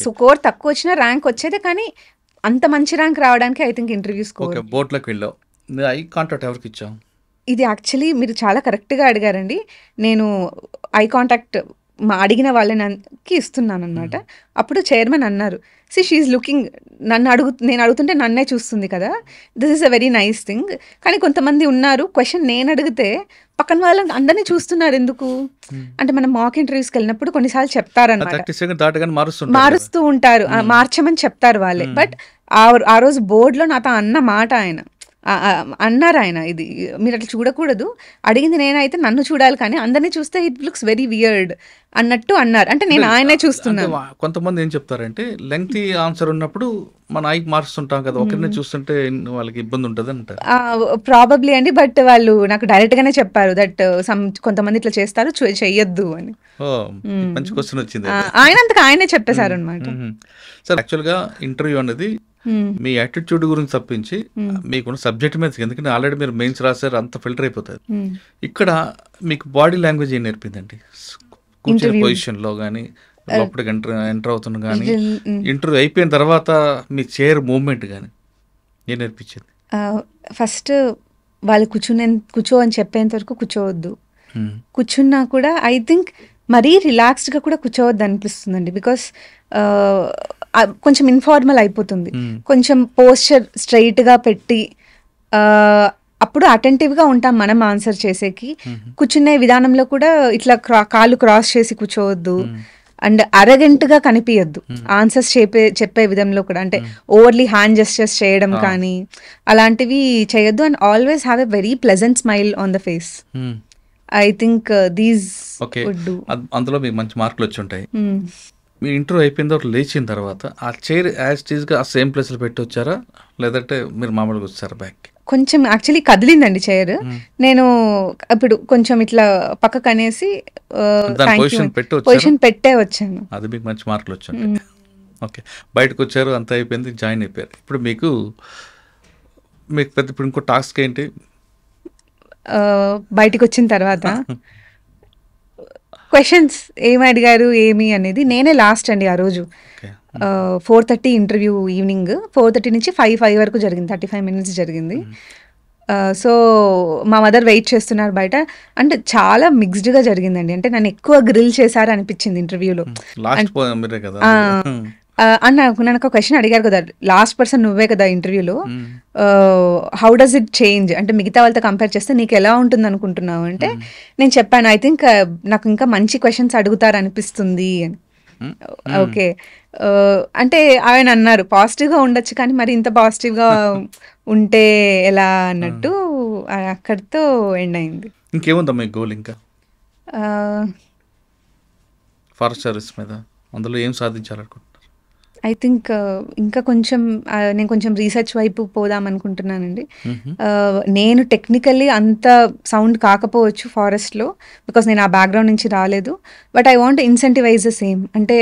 స్కోర్ తక్కువ వచ్చినా ర్యాంక్ వచ్చేదే, కానీ అంత మంచి ర్యాంక్ రావడానికి ఐ థింక్ ఇంటర్వ్యూ స్కోర్. బోట్లోకి వెళ్ళావు, ఐ కాంటాక్ట్ ఎవరికి ఇచ్చావు? ఇది యాక్చువల్లీ మీరు చాలా కరెక్ట్గా అడిగారండి. నేను ఐ కాంటాక్ట్ అడిగిన వాళ్ళకి ఇస్తున్నాను అనమాట. అప్పుడు చైర్మన్ అన్నారు, సి షీఈస్ లుకింగ్, నేను అడుగుతుంటే నన్నే చూస్తుంది కదా, this is a very nice thing. కానీ కొంతమంది ఉన్నారు, క్వశ్చన్ నేను అడిగితే పక్కన వాళ్ళని అందరినీ చూస్తున్నారు ఎందుకు అంటే మనం మాక్ ఇంటర్వ్యూస్కి వెళ్ళినప్పుడు కొన్నిసార్లు చెప్తారనమాట 30 సెకండ్ దాటగానే మారుస్తూ ఉంటారు మార్చమని చెప్తారు వాళ్ళే బట్ ఆ రోజు బోర్డులో నాతో అన్న మాట ఆయన అన్నారు ఆయన ఇది మీరు అట్లా చూడకూడదు అడిగింది నేనైతే నన్ను చూడాలి కానీ అందరినీ చూస్తే ఇట్ లుక్స్ వెరీ వియర్డ్ అన్నట్టు అన్నారు అంటే నేను ఆయనే చూస్తున్నాను. కొంతమంది ఏం చెప్తారంటే లెంగ్తీ ఆన్సర్ ఉన్నప్పుడు మన ఐకి మారుస్తుంటాం కదా ఒకరిని చూస్తుంటే వాళ్ళకి ఇబ్బంది ఉంటుంది అంటారు. ప్రాబబ్లీ అండి బట్ వాళ్ళు నాకు డైరెక్ట్ గానే చెప్పారు దట్ కొంతమంది ఇట్లా చేస్తారు చెయ్యొద్దు అని. మంచి క్వశ్చన్ వచ్చింది. ఆయన అంతకు ఆయనే చెప్పేశారు అనమాట. సార్ యాక్చువల్గా ఇంటర్వ్యూ అనేది మీ యాటిట్యూడ్ గురించి తప్పించి మీకున్న సబ్జెక్ట్ మీద ఎందుకంటే ఆల్రెడీ మీరు మెయిన్స్ రాశారు అంత ఫిల్టర్ అయిపోతుంది. ఇక్కడ మీకు బాడీ లాంగ్వేజ్ ఏం నేర్పిందండి కూర్చునే పొజిషన్ లో కానీ లోపలికి ఎంటర్ అవుతున్న కానీ ఇంటర్వ్యూ అయిపోయిన తర్వాత మీ చైర్ మూవ్మెంట్ కానీ ఏం నేర్పించింది? ఫస్ట్ వాళ్ళు కూర్చో అని చెప్పేంత వరకు కూర్చోవద్దు. కూర్చున్నా కూడా ఐ థింక్ మరీ రిలాక్స్డ్గా కూడా కూర్చోవద్దు అనిపిస్తుందండి బికాస్ కొంచెం ఇన్ఫార్మల్ అయిపోతుంది. కొంచెం పోస్చర్ స్ట్రైట్గా పెట్టి అప్పుడు అటెంటివ్గా ఉంటాం మనం ఆన్సర్ చేసేకి. కూర్చునే విధానంలో కూడా ఇట్లా కాళ్ళు క్రాస్ చేసి కూర్చోవద్దు అండ్ అరగెంట్గా కనిపించద్దు ఆన్సర్స్ చెప్పే విధంలో కూడా అంటే ఓవర్లీ హ్యాండ్ జెస్చర్స్ చేయడం కానీ అలాంటివి చేయొద్దు and always have a very pleasant smile on the face. I think these అందులో మీకు మంచి మార్కులు వచ్చి ఉంటాయి. మీ ఇంటర్వ్యూ అయిపోయిన తర్వాత లేచిన తర్వాత ఆ చైర్ యాజ్ టీజ్గా ఆ సేమ్ ప్లేస్లో పెట్టి వచ్చారా లేదంటే మీరు మామూలుగా వచ్చారా బ్యాక్? కొంచెం యాక్చువల్లీ కదిలిందండి చైర్. నేను ఇప్పుడు కొంచెం ఇట్లా పక్కకు అనేసి పొజిషన్ పెట్టే వచ్చాను. అది మీకు మంచి మార్కులు వచ్చాయి. ఓకే, బయటకు వచ్చారు అంతా అయిపోయింది జాయిన్ అయిపోయారు. ఇప్పుడు మీకు పెద్ద ఇప్పుడు ఇంకో టాస్క్ ఏంటి బయటకు వచ్చిన తర్వాత? క్వశ్చన్స్ ఏమి అడిగారు ఏమి అనేది నేనే లాస్ట్ అండి ఆ రోజు. 4:30 ఇంటర్వ్యూ ఈవినింగ్ 4:30 నుంచి 5 వరకు జరిగింది. 35 minutes జరిగింది. సో మా మదర్ వెయిట్ చేస్తున్నారు బయట. అంటే చాలా మిక్స్డ్గా జరిగిందండి. అంటే నన్ను ఎక్కువ గ్రిల్ చేశారు అనిపించింది ఇంటర్వ్యూలో. నన్ను ఒక క్వశ్చన్ అడిగారు కదా, లాస్ట్ పర్సన్ నువ్వే కదా ఇంటర్వ్యూలో, హౌ డస్ ఇట్ చేంజ్ అంటే మిగతా వాళ్ళతో కంపేర్ చేస్తే నీకు ఎలా ఉంటుంది అనుకుంటున్నావు అంటే నేను చెప్పాను ఐ థింక్ నాకు ఇంకా మంచి క్వశ్చన్స్ అడుగుతారు అనిపిస్తుంది అని. ఓకే అంటే ఆయన అన్నారు పాజిటివ్గా ఉండొచ్చు కానీ మరి ఇంత పాజిటివ్గా ఉంటే ఎలా అన్నట్టు అక్కడితో ఎండ్ అయింది. ఇంకేముందా మీ గోల్? ఇంకా ఫారెస్ట్ సర్వీస్ మీద అందులో ఏం సాధించాలనుకుంటున్నారు? ఐ థింక్ ఇంకా కొంచెం నేను కొంచెం రీసెర్చ్ వైపు పోదాం అనుకుంటున్నానండి. నేను టెక్నికల్లీ అంత సౌండ్ కాకపోవచ్చు ఫారెస్ట్లో బికాస్ నేను ఆ బ్యాక్గ్రౌండ్ నుంచి రాలేదు. But I want incentivise the same. అంటే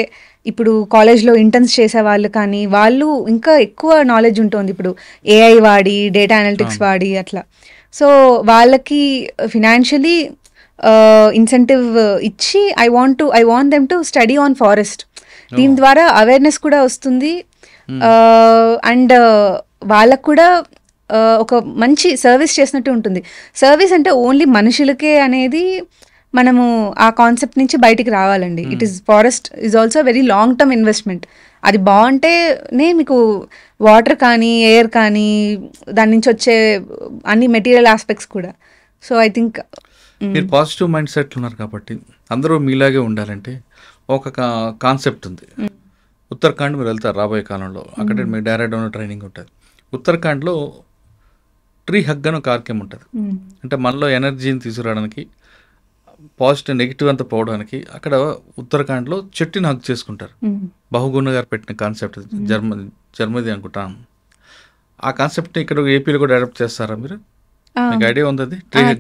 ఇప్పుడు కాలేజ్లో ఇంటర్న్స్ చేసే వాళ్ళు కానీ వాళ్ళు ఇంకా ఎక్కువ నాలెడ్జ్ ఉంటుంది ఇప్పుడు ఏఐ వాడి డేటా అనలిటిక్స్ వాడి అట్లా. సో వాళ్ళకి ఫినాన్షియలీ ఇన్సెంటివ్ ఇచ్చి I want them to study on forest. దీని ద్వారా అవేర్నెస్ కూడా వస్తుంది అండ్ వాళ్ళకు కూడా ఒక మంచి సర్వీస్ చేసినట్టు ఉంటుంది. సర్వీస్ అంటే ఓన్లీ మనుషులకే అనేది మనము ఆ కాన్సెప్ట్ నుంచి బయటికి రావాలండి. It is forest is also very long term investment. అది బాగుంటేనే మీకు వాటర్ కానీ ఎయిర్ కానీ దాని నుంచి వచ్చే అన్ని మెటీరియల్ ఆస్పెక్ట్స్ కూడా. సో ఐ థింక్ మీరు పాజిటివ్ మైండ్ సెట్ ఉన్నారు కాబట్టి అందరూ మీలాగే ఉండాలంటే ఒక కాన్సెప్ట్ ఉంది. ఉత్తరాఖండ్ మీరు వెళ్తారు రాబోయే కాలంలో, అక్కడ మీకు డైరెక్ట్ ట్రైనింగ్ ఉంటుంది. ఉత్తరాఖండ్లో ట్రీ హగ్ అని ఒక కార్యక్రమం ఉంటుంది. అంటే మనలో ఎనర్జీని తీసుకురావడానికి పాజిటివ్ నెగిటివ్ అంతా పోవడానికి అక్కడ ఉత్తరాఖండ్లో చెట్టుని హగ్ చేసుకుంటారు. బహుగుణ గారు పెట్టిన కాన్సెప్ట్, జర్మనీ అనుకుంటాం. ఆ కాన్సెప్ట్ని ఇక్కడ ఏపీలో కూడా అడాప్ట్ చేస్తారా మీరు? ఐడియా ఉంది?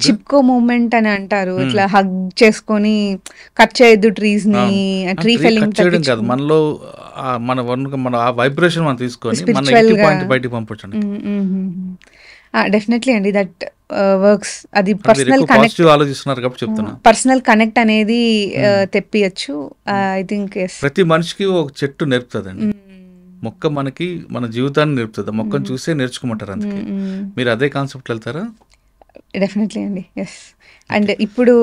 చిప్కో మూవ్మెంట్ అని అంటారు. ఇట్లా హగ్ చేసుకొని కట్ చేయొద్దు ట్రీస్ ని, ట్రీ ఫెల్లింగ్ చేయడం కాదు, మనలో మన ఆ వైబ్రేషన్ మనం తీసుకొని మన నెగటివ్ పాయింట్ బయటికి పంపించండి. డెఫినెట్లీ అండి దట్ వర్క్స్. అది పర్సనల్ కనెక్ట్ ఆలోచిస్తున్నారు కాబట్టి చెప్తున్నా. పర్సనల్ కనెక్ట్ అనేది తెప్పియచ్చు. ఐ థింక్ ప్రతి మనిషికి ఒక చెట్టు నేర్పుతుందండి. మొక్క మనకి మన జీవితాన్ని నేర్పుతుంది. మొక్కను చూసే నేర్చుకోమంటారు. అందుకే మీరు అదే కాన్సెప్ట్ వెళ్తారా? డెఫినెట్లీ అండి, ఎస్. అండ్ ఇప్పుడు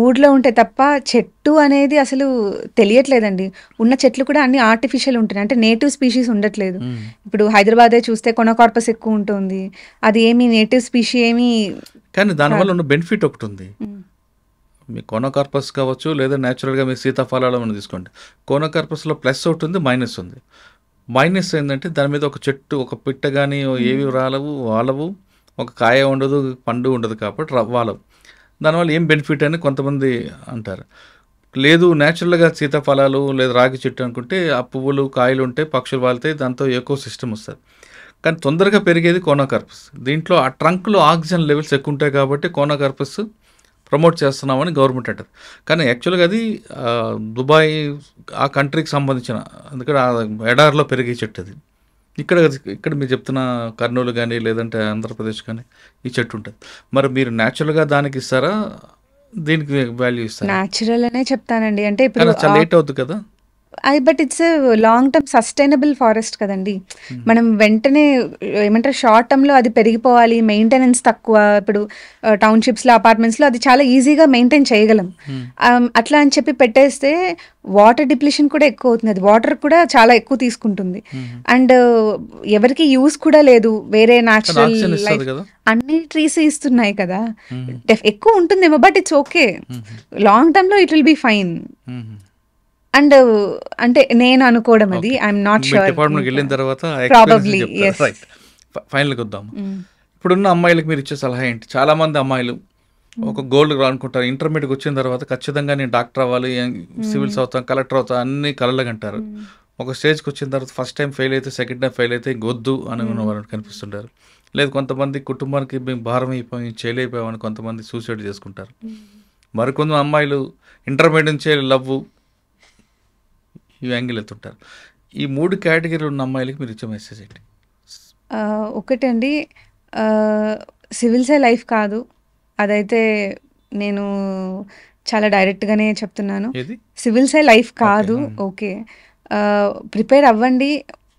ఊర్లో ఉంటే తప్ప చెట్టు అనేది అసలు తెలియట్లేదండి. ఉన్న చెట్లు కూడా అన్ని ఆర్టిఫిషియల్ ఉంటున్నాయి. అంటే నేటివ్ స్పీషీస్ ఉండట్లేదు. ఇప్పుడు హైదరాబాదే చూస్తే కొనకార్పస్ ఎక్కువ ఉంటుంది. అది ఏమి నేటివ్ స్పీషీ ఏమి కానీ దానివల్ల ఉన్న బెనిఫిట్ ఒకటి ఉంది. మీ కోనోకార్పస్ కావచ్చు, లేదా న్యాచురల్గా మీ సీతాఫలాలు మనం తీసుకోండి. కోనోకార్పస్లో ప్లస్ ఒకటి ఉంది, మైనస్ ఉంది. మైనస్ ఏంటంటే దాని మీద ఒక చెట్టు, ఒక పిట్ట కానీ ఏవి వాలవు, ఒక కాయ ఉండదు, పండు ఉండదు, కాబట్టి వాలవు. దానివల్ల ఏం బెనిఫిట్ అని కొంతమంది అంటారు. లేదు న్యాచురల్గా సీతాఫలాలు లేదా రాగి చెట్టు అనుకుంటే ఆ పువ్వులు కాయలు ఉంటాయి, పక్షులు వాళ్తాయి, దాంతో ఎకో సిస్టమ్ వస్తుంది. కానీ తొందరగా పెరిగేది కోనోకార్పస్. దీంట్లో ఆ ట్రంక్లో ఆక్సిజన్ లెవెల్స్ ఎక్కువ ఉంటాయి కాబట్టి కోనోకార్పస్ ప్రమోట్ చేస్తున్నామని గవర్నమెంట్ అంటారు. కానీ యాక్చువల్గా అది దుబాయ్ ఆ కంట్రీకి సంబంధించిన, అందుకని ఆ ఎడారిలో పెరిగే చెట్టు అది. ఇక్కడ మీరు చెప్తున్న కర్నూలు కానీ లేదంటే ఆంధ్రప్రదేశ్ కానీ ఈ చెట్టు ఉంటుంది. మరి మీరు న్యాచురల్గా దానికి ఇస్తారా, దీనికి వాల్యూ ఇస్తారా? న్యాచురల్ అనే చెప్తానండి. అంటే ఇప్పుడు చాలా లేట్ అవుతుంది కదా. But it's long term sustainable forest కదండి. మనం వెంటనే ఏమంటారు, షార్ట్ టర్మ్లో అది పెరిగిపోవాలి, మెయింటెనెన్స్ తక్కువ. ఇప్పుడు టౌన్షిప్స్లో అపార్ట్మెంట్స్లో అది చాలా ఈజీగా మెయింటైన్ చేయగలం. అట్లా అని చెప్పి పెట్టేస్తే వాటర్ డిప్లిషన్ కూడా ఎక్కువ అవుతుంది, అది వాటర్ కూడా చాలా ఎక్కువ తీసుకుంటుంది. అండ్ ఎవరికి యూస్ కూడా లేదు. వేరే న్యాచురల్ లైఫ్ అన్ని ట్రీస్ ఇస్తున్నాయి కదా, ఎక్కువ ఉంటుందేమో, బట్ ఇట్స్ ఓకే. లాంగ్ టర్మ్లో it will be fine. And అంటే నేను అనుకోవడం, అది ఐఎమ్ నాట్ షూర్. డిపార్ట్మెంట్కి వెళ్ళిన తర్వాత ప్రాబబ్లీ yes. ఫైనల్కి వద్దాం. ఇప్పుడున్న అమ్మాయిలకు మీరు ఇచ్చే సలహా ఏంటి? చాలా మంది అమ్మాయిలు ఒక గోల్ అనుకుంటారు, ఇంటర్మీడియట్కి వచ్చిన తర్వాత ఖచ్చితంగా నేను డాక్టర్ అవ్వాలి, సివిల్స్ అవుతాం, కలెక్టర్ అవుతాం, అన్ని కలలుగా అంటారు. ఒక స్టేజ్కి వచ్చిన తర్వాత ఫస్ట్ టైం ఫెయిల్ అయితే, సెకండ్ టైం ఫెయిల్ అయితే ఇంకొద్దు అని వాళ్ళు కనిపిస్తుంటారు. లేదు కొంతమంది కుటుంబానికి మేము భారం అయిపోయి చేయలేకపోయామని కొంతమంది సూసైడ్ చేసుకుంటారు. మరికొంత అమ్మాయిలు ఇంటర్మీడియట్ నుంచే లవ్ ఈ యాంగిల్ ఎత్తుంటారు. ఈ 3 కేటగిరీలు ఉన్న అమ్మాయిలకి మీరు ఇచ్చే మెసేజ్ ఏంటి? ఒకటండి, సివిల్సే లైఫ్ కాదు, అదైతే నేను చాలా డైరెక్ట్గానే చెప్తున్నాను. సివిల్సే లైఫ్ కాదు. ఓకే, ప్రిపేర్ అవ్వండి,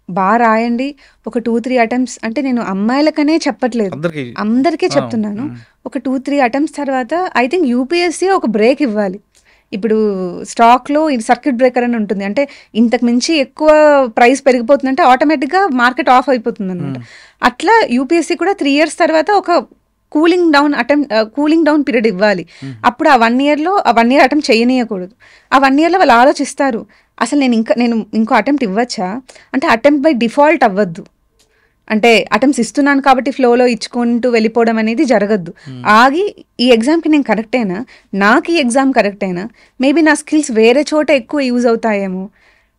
బాగా రాయండి. ఒక 2-3 అటెంప్ట్స్, అంటే నేను అమ్మాయిలకనే చెప్పట్లేదు, అందరికీ చెప్తున్నాను. ఒక 2-3 అటెంప్ట్స్ తర్వాత ఐ థింక్ యూపీఎస్సీ ఒక బ్రేక్ ఇవ్వాలి. ఇప్పుడు స్టాక్లో సర్క్యూట్ బ్రేకర్ అని ఉంటుంది, అంటే ఇంతకు మించి ఎక్కువ ప్రైస్ పెరిగిపోతుందంటే ఆటోమేటిక్గా మార్కెట్ ఆఫ్ అయిపోతుంది అనమాట. అట్లా యూపీఎస్సీ కూడా 3 years తర్వాత ఒక కూలింగ్ డౌన్ పీరియడ్ ఇవ్వాలి. అప్పుడు ఆ 1 yearలో ఆ 1 year అటెంప్ట్ చేయనీయకూడదు. ఆ 1 yearలో వాళ్ళు ఆలోచిస్తారు, అసలు నేను ఇంకో అటెంప్ట్ ఇవ్వచ్చా, అంటే అటెంప్ట్ బై డిఫాల్ట్ అవ్వద్దు. అంటే అటెంప్ట్స్ ఇస్తున్నాను కాబట్టి ఫ్లోలో ఇచ్చుకుంటూ వెళ్ళిపోవడం అనేది జరగద్దు. ఆగి ఈ ఎగ్జామ్కి నేను కరెక్టేనా, నాకు ఈ ఎగ్జామ్ కరెక్టేనా, మేబీ నా స్కిల్స్ వేరే చోట ఎక్కువ యూజ్ అవుతాయేమో,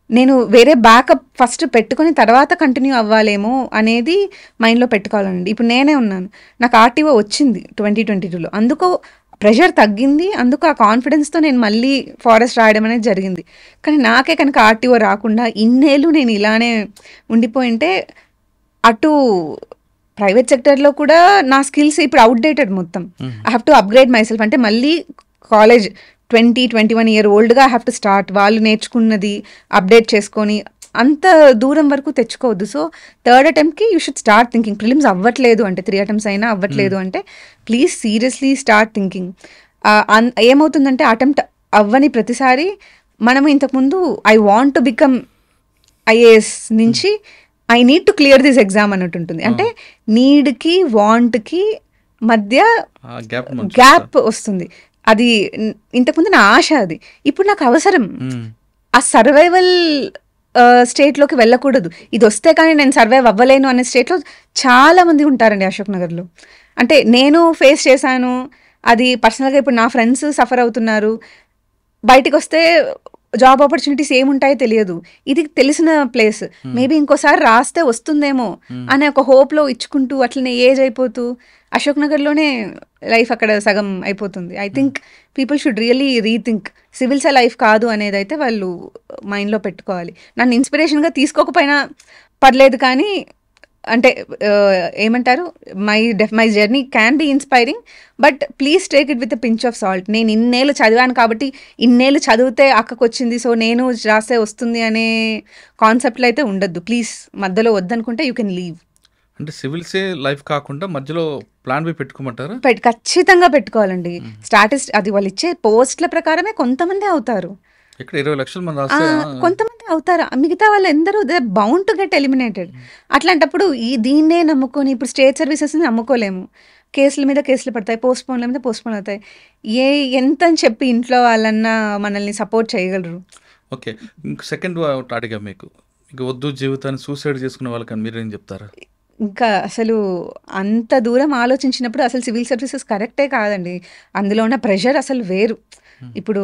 నేను వేరే బ్యాకప్ ఫస్ట్ పెట్టుకుని తర్వాత కంటిన్యూ అవ్వాలేమో అనేది మైండ్లో పెట్టుకోవాలండి. ఇప్పుడు నేనే ఉన్నాను, నాకు ఆర్టీఓ వచ్చింది 2022లో, అందుకు ప్రెషర్ తగ్గింది, అందుకు ఆ కాన్ఫిడెన్స్తో నేను మళ్ళీ ఫారెస్ట్ రాయడం అనేది జరిగింది. కానీ నాకే కనుక ఆర్టీఓ రాకుండా ఇన్నేళ్ళు నేను ఇలానే ఉండిపోయింటే, అటు ప్రైవేట్ సెక్టర్లో కూడా నా స్కిల్స్ ఇప్పుడు అవుట్డేటెడ్ మొత్తం. I have to upgrade myself. అంటే మళ్ళీ కాలేజ్ 20-21 year oldగా ఐ హ్యావ్ టు స్టార్ట్, వాళ్ళు నేర్చుకున్నది అప్డేట్ చేసుకొని అంత దూరం వరకు తెచ్చుకోవద్దు. సో 3rd అటెంప్ట్కి you should start thinking. Prelims అవ్వట్లేదు అంటే, 3 attempts అయినా అవ్వట్లేదు అంటే ప్లీజ్ సీరియస్లీ స్టార్ట్ థింకింగ్. ఏమవుతుందంటే అటెంప్ట్ అవ్వని ప్రతిసారి మనము ఇంతకుముందు I want to become IAS నుంచి I need to clear this exam అన్నట్టు ఉంటుంది. అంటే నీడ్కి వాంట్కి మధ్య గ్యాప్ వస్తుంది. అది ఇంతకుముందు నా ఆశ, అది ఇప్పుడు నాకు అవసరం. ఆ సర్వైవల్ స్టేట్లోకి వెళ్ళకూడదు, ఇది వస్తే కానీ నేను సర్వైవ్ అవ్వలేను అనే స్టేట్లో చాలా మంది ఉంటారండి అశోక్ నగర్లో. అంటే నేను ఫేస్ చేశాను అది పర్సనల్గా. ఇప్పుడు నా ఫ్రెండ్స్ సఫర్ అవుతున్నారు, బయటికి వస్తే జాబ్ ఆపర్చునిటీస్ ఏముంటాయో తెలియదు. ఇది తెలిసిన ప్లేస్, మేబీ ఇంకోసారి రాస్తే వస్తుందేమో అనే ఒక హోప్లో ఇచ్చుకుంటూ అట్లనే ఏజ్ అయిపోతూ అశోక్ నగర్లోనే లైఫ్ అక్కడ సగం అయిపోతుంది. I think people should really rethink. సివిల్సే లైఫ్ కాదు అనేది అయితే వాళ్ళు మైండ్లో పెట్టుకోవాలి. నన్ను ఇన్స్పిరేషన్గా తీసుకోకపోయినా పర్లేదు, కానీ అంటే ఏమంటారు, my journey can be inspiring, but please take it with a pinch of salt. నేను ఇన్నేళ్ళు చదివాను కాబట్టి ఇన్నేళ్ళు చదివితే అక్కకు వచ్చింది, సో నేను రాస్తే వస్తుంది అనే కాన్సెప్ట్లో అయితే ఉండద్దు. ప్లీజ్ మధ్యలో వద్దనుకుంటే యూ కెన్ లీవ్. అంటే సివిల్సే లైఫ్ కాకుండా మధ్యలో ప్లాన్ బి పెట్టుకోమంటారా? ఖచ్చితంగా పెట్టుకోవాలండి. అది వాళ్ళు ఇచ్చే పోస్ట్ల ప్రకారమే కొంతమంది అవుతారు. ఇక్కడ 20 లక్షల మంది రాస్తే కొంతమంది అవుతారు, మిగతా వాళ్ళు ఎందరూ they bound to get eliminated. అట్లాంటప్పుడు దీన్నే నమ్ముకొని ఇప్పుడు స్టేట్ సర్వీసెస్ని నమ్ముకోలేము. కేసుల మీద కేసులు పడతాయి, పోస్ట్పోన్ల మీద పోస్ట్పోన్ అవుతాయి. ఎంత అని చెప్పి ఇంట్లో వాళ్ళన్నా మనల్ని సపోర్ట్ చేయగలరు? ఓకే, ఇంక సెకండ్ అడిగా మీకు వద్దు జీవితాన్ని సూసైడ్ చేసుకునే వాళ్ళకని మీరేం చెప్తారా? ఇంకా అసలు అంత దూరం ఆలోచించినప్పుడు అసలు సివిల్ సర్వీసెస్ కరెక్టే కాదండి. అందులో ఉన్న ప్రెషర్ అసలు వేరు. ఇప్పుడు